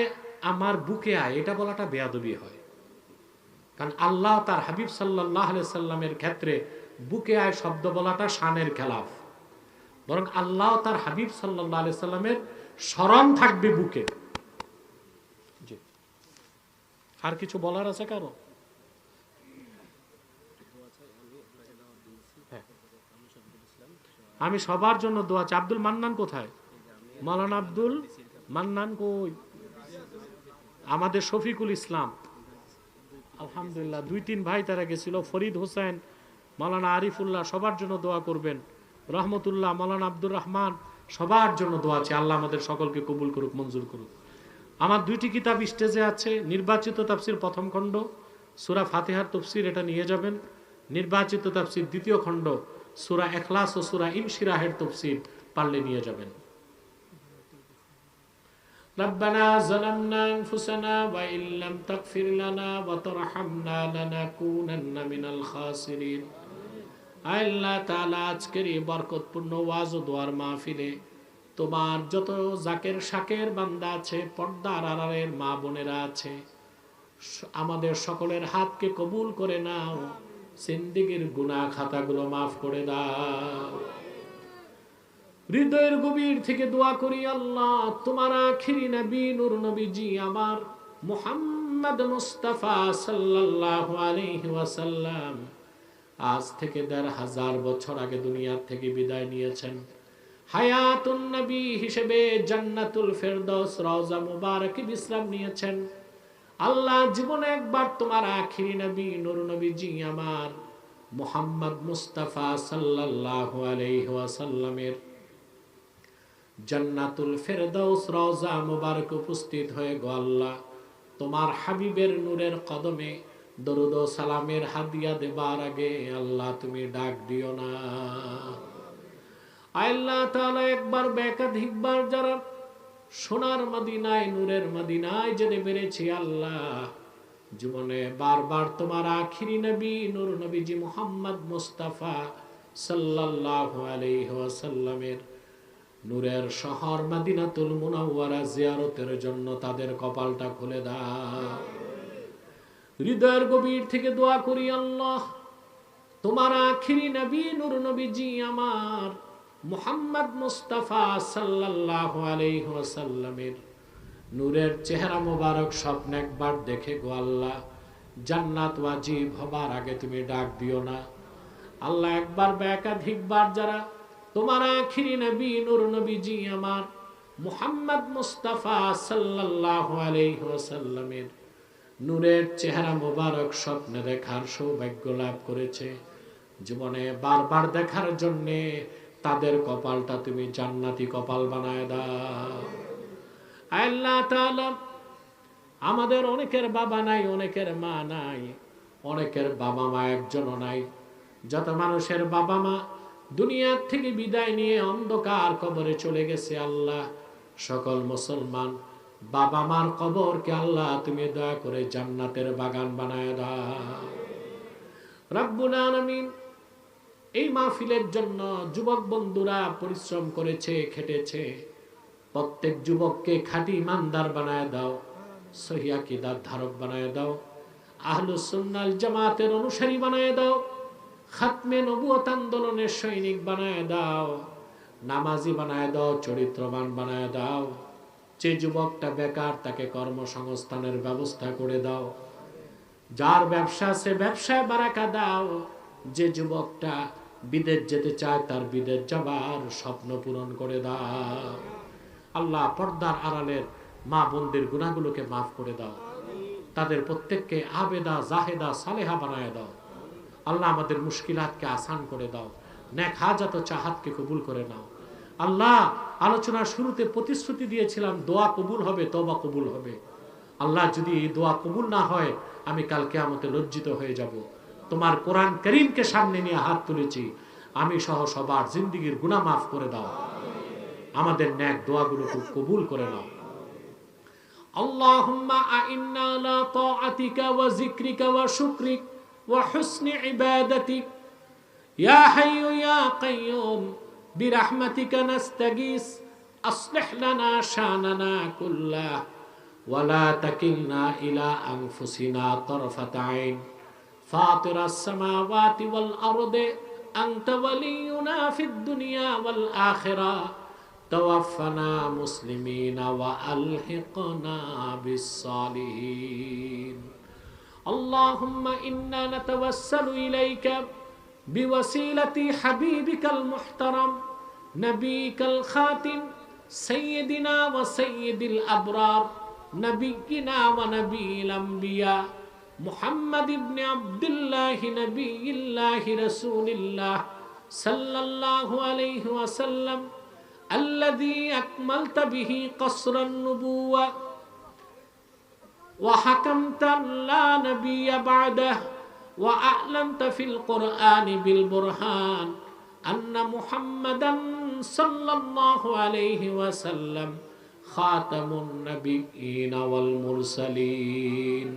আমার বুকে আয়, এটা বলাটা বেয়াদবি হয়। কারণ আল্লাহ তার হাবিব সাল্লাল্লাহু আলাইহি সাল্লামের ক্ষেত্রে বুকে আয় শব্দ বলাটা শানের খেলাফ। বরং আল্লাহ তার হাবিব সাল্লাল্লাহু আলাইহি সাল্লামের স্মরণ থাকবে বুকে। জি, আর কিছু বলার আছে কারো? আমি সবার জন্য দোয়া চাই। আব্দুল মান্নান কোথায়? মাওলানা আব্দুল মান্নান কই? আমাদের শফিকুল ইসলাম, আলহামদুলিল্লাহ 2-3 ভাই তারা গেছিল। ফরিদ হোসেন, মাওলানা আরিফুল্লাহ, সবার জন্য দোয়া করবেন। রহমতুল্লাহ, মাওলানা আব্দুর রহমান, সবার জন্য দোয়া আছে। আল্লাহ আমাদের সকলকে কবুল করুক, মঞ্জুর করুক। আমার 2টি কিতাব স্টেজে আছে। নির্বাচিত তাফসির প্রথম খণ্ড সূরা ফাতিহার তাফসির, এটা নিয়ে যাবেন। নির্বাচিত তাফসির দ্বিতীয় খণ্ড সূরা ইখলাস ও সূরা ইনশিরাহের তাফসির, পারলে নিয়ে যাবেন। ربنا ظلمنا أنفسنا وإن لم تغفر لنا وترحمنا لنكونن من الخاسرين। আল্লাহ তাআলা আজকের এই বরকতপূর্ণ ওয়াজ ও দোয়ার মাহফিলে তোমার যত জাকের শাকের বান্দা আছে, পর্দার আড়ালের মা বোনেরা আছে, আমাদের সকলের হাতকে কবুল করে নাও, জিন্দেগীর গুনাহ খাতাগুলো মাফ করে দাও। হৃদয়ের গভীর থেকে দোয়া করি, আল্লাহ তোমার আখিরি নবী নূর নবীজি আমার মুহাম্মদ মুস্তাফা সাল্লাল্লাহু আলাইহি ওয়াসাল্লাম আজ থেকে ১৫০০ বছর আগে দুনিয়ার থেকে বিদায় নিয়েছেন। হায়াতুন নবী হিসেবে জান্নাতুল ফেরদৌস রওজা মুবারকে বিশ্রাম নিয়েছেন। আল্লাহ জীবনে একবার তোমার আখিরি নবী নূর নবীজি আমার মুহাম্মদ মুস্তাফা সাল্লাল্লাহু আলাইহি ওয়াসাল্লামের জান্নাতুল ফেরদৌস রওজা মুবারক উপস্থিত হয়ে গো আল্লাহ তোমার হাবিবের নূরের কদমে দরুদ ও সালামের হাদিয়া দেবার আগে আল্লাহ তুমি ডাক দিও না। আল্লাহ তাআলা একবার একাধিকবার যারা সোনার মদিনায় নূরের মদিনায় যেতে পেরেছি, আল্লাহ জীবনে বারবার তোমার আখিরি নবী নূর নবীজি মুহাম্মদ মুস্তাফা সাল্লাল্লাহু আলাইহি ওয়াসাল্লামের নূরের শহর মদিনাতুল মুনাওয়ারা জিয়ারতের জন্য তাদের কপালটা খুলে দাও। হৃদয়ের গভীর থেকে দোয়া করি, আল্লাহ তোমার আখিরি নবী নূর নবীজি আমার মুহাম্মদ মুস্তাফা সাল্লাল্লাহু আলাইহি ওয়াসাল্লামের নূরের চেহারা মোবারক স্বপ্ন একবার দেখে গো আল্লাহ জান্নাত ওয়াজিব হবার আগে তুমি ডাক দিও না। আল্লাহ একবার বা একাধিকবার যারা তোমার আখিরি নবী নূর নবীজি আমার মুহাম্মদ মুস্তাফা সাল্লাল্লাহু আলাইহি ওয়াসাল্লামের নূরের চেহারা মোবারক স্বপ্নে দেখার সৌভাগ্য লাভ করেছে, জীবনে বারবার দেখার জন্য তাদের কপালটা তুমি জান্নাতি কপাল বানায় দাও। আল্লাহ তাআলা আমাদের অনেকের বাবা নাই, অনেকের মা নাই, অনেকের বাবা মা একজনও নাই। যত মানুষের বাবা মা দুনিয়ার থেকে বিদায় নিয়ে অন্ধকার কবরে চলে গেছে, আল্লাহ সকল মুসলমান বাবা মার কবরকে আল্লাহ তুমি দয়া করে জান্নাতের বাগান বানায় দাও রব্বুল আলামিন। এই মাহফিলের জন্য যুবক বন্ধুরা পরিশ্রম করেছে, খেটেছে। প্রত্যেক যুবককে খাঁটি ইমানদার বানায় দাও, সহিহ আকীদার ধারক বানায় দাও, আহলুস সুন্নাহ জামাতের অনুসারী বানায় দাও, খাতমে নবুয়ত আন্দোলনের সৈনিক বানায় দাও, নামাজি বানায় দাও, চরিত্রবান বানায় দাও। যে যুবকটা বেকার তাকে কর্মসংস্থানের ব্যবস্থা করে দাও। যার ব্যবসা আছে ব্যবসায় বারাকা দাও। যে যুবকটা বিদেশ যেতে চায় তার বিদেশ যাবার স্বপ্ন পূরণ করে দাও। আল্লাহ পর্দার আড়ালের মা বোনদের গুনাহগুলোকে মাফ করে দাও, তাদের প্রত্যেককে আবেদা জাহেদা সালেহা বানায় দাও। আল্লাহ আমাদের মুশকিলাতকে আসান করে দাও, নেক হাজাত ও চাহাতকে কবুল করে নাও। আল্লাহ আলোচনার শুরুতে প্রতিশ্রুতি দিয়েছিলাম দোয়া কবুল হবে, তওবা কবুল হবে। আল্লাহ যদি এই দোয়া কবুল না হয় আমি কাল কিয়ামতে লজ্জিত হয়ে যাব। তোমার কোরআন কারীমকে সামনে নিয়ে হাত তুলেছি, আমি সহ সবার জিন্দেগীর গুনাহ মাফ করে দাও, আমাদের নেক দোয়াগুলোকে কবুল করে নাও। আল্লাহুম্মা আইন্না আলা তাআতিকা ওয়া যিকরিকা ওয়া শুকরিক ওয়া হুসনি ইবাদাতিক ইয়া হাইয়্যু ইয়া কাইয়্যুম বিরহমাতিকা নাস্তাগীস আসলিহ লানা শানানা কুল্লাহ ওয়া লা তাকিলনা ইলা আনফুসিনা তারফাতা আইন ফাতিরাস সামাওয়াতি ওয়াল আরদি আনতা ওয়ালিয়ুনা ফিদ দুনিয়া ওয়াল আখিরাহ তাওয়াফানা মুসলিমিনা ওয়া আলহিকনা বিসসালিহিন। আল্লাহুম্মা ইন্না নাতাওয়াসসালু ইলাইকা বিওয়াসিলাতি হাবিবিকাল মুহতারাম নবিকাল খাতিম সাইয়্যিদিনা ওয়া সাইয়্যিদিল আবরার নবিয়িনা ওয়া নবিয়িল আমবিয়া মুহাম্মদ ইবনে আব্দুল্লাহ নবিয়িল্লাহ রাসূলিল্লাহ সাল্লাল্লাহু আলাইহি ওয়াসাল্লাম الذي أكملت به قصر النبوة وحكمت لا نبي بعده وأعلنت في القرآن بالبرهان أن محمدا صلى الله عليه وسلم خاتم النبيين والمرسلين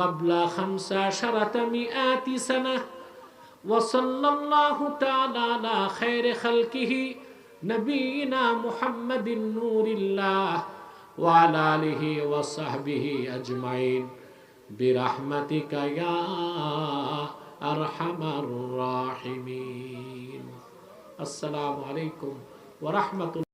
قبل 1500 سنة وصلى الله تعالى على خير خلقه نبينا محمد نور الله وعلى آله وصحبه أجمعين برحمتك يا أرحم الراحمين. السلام عليكم ورحمة الله.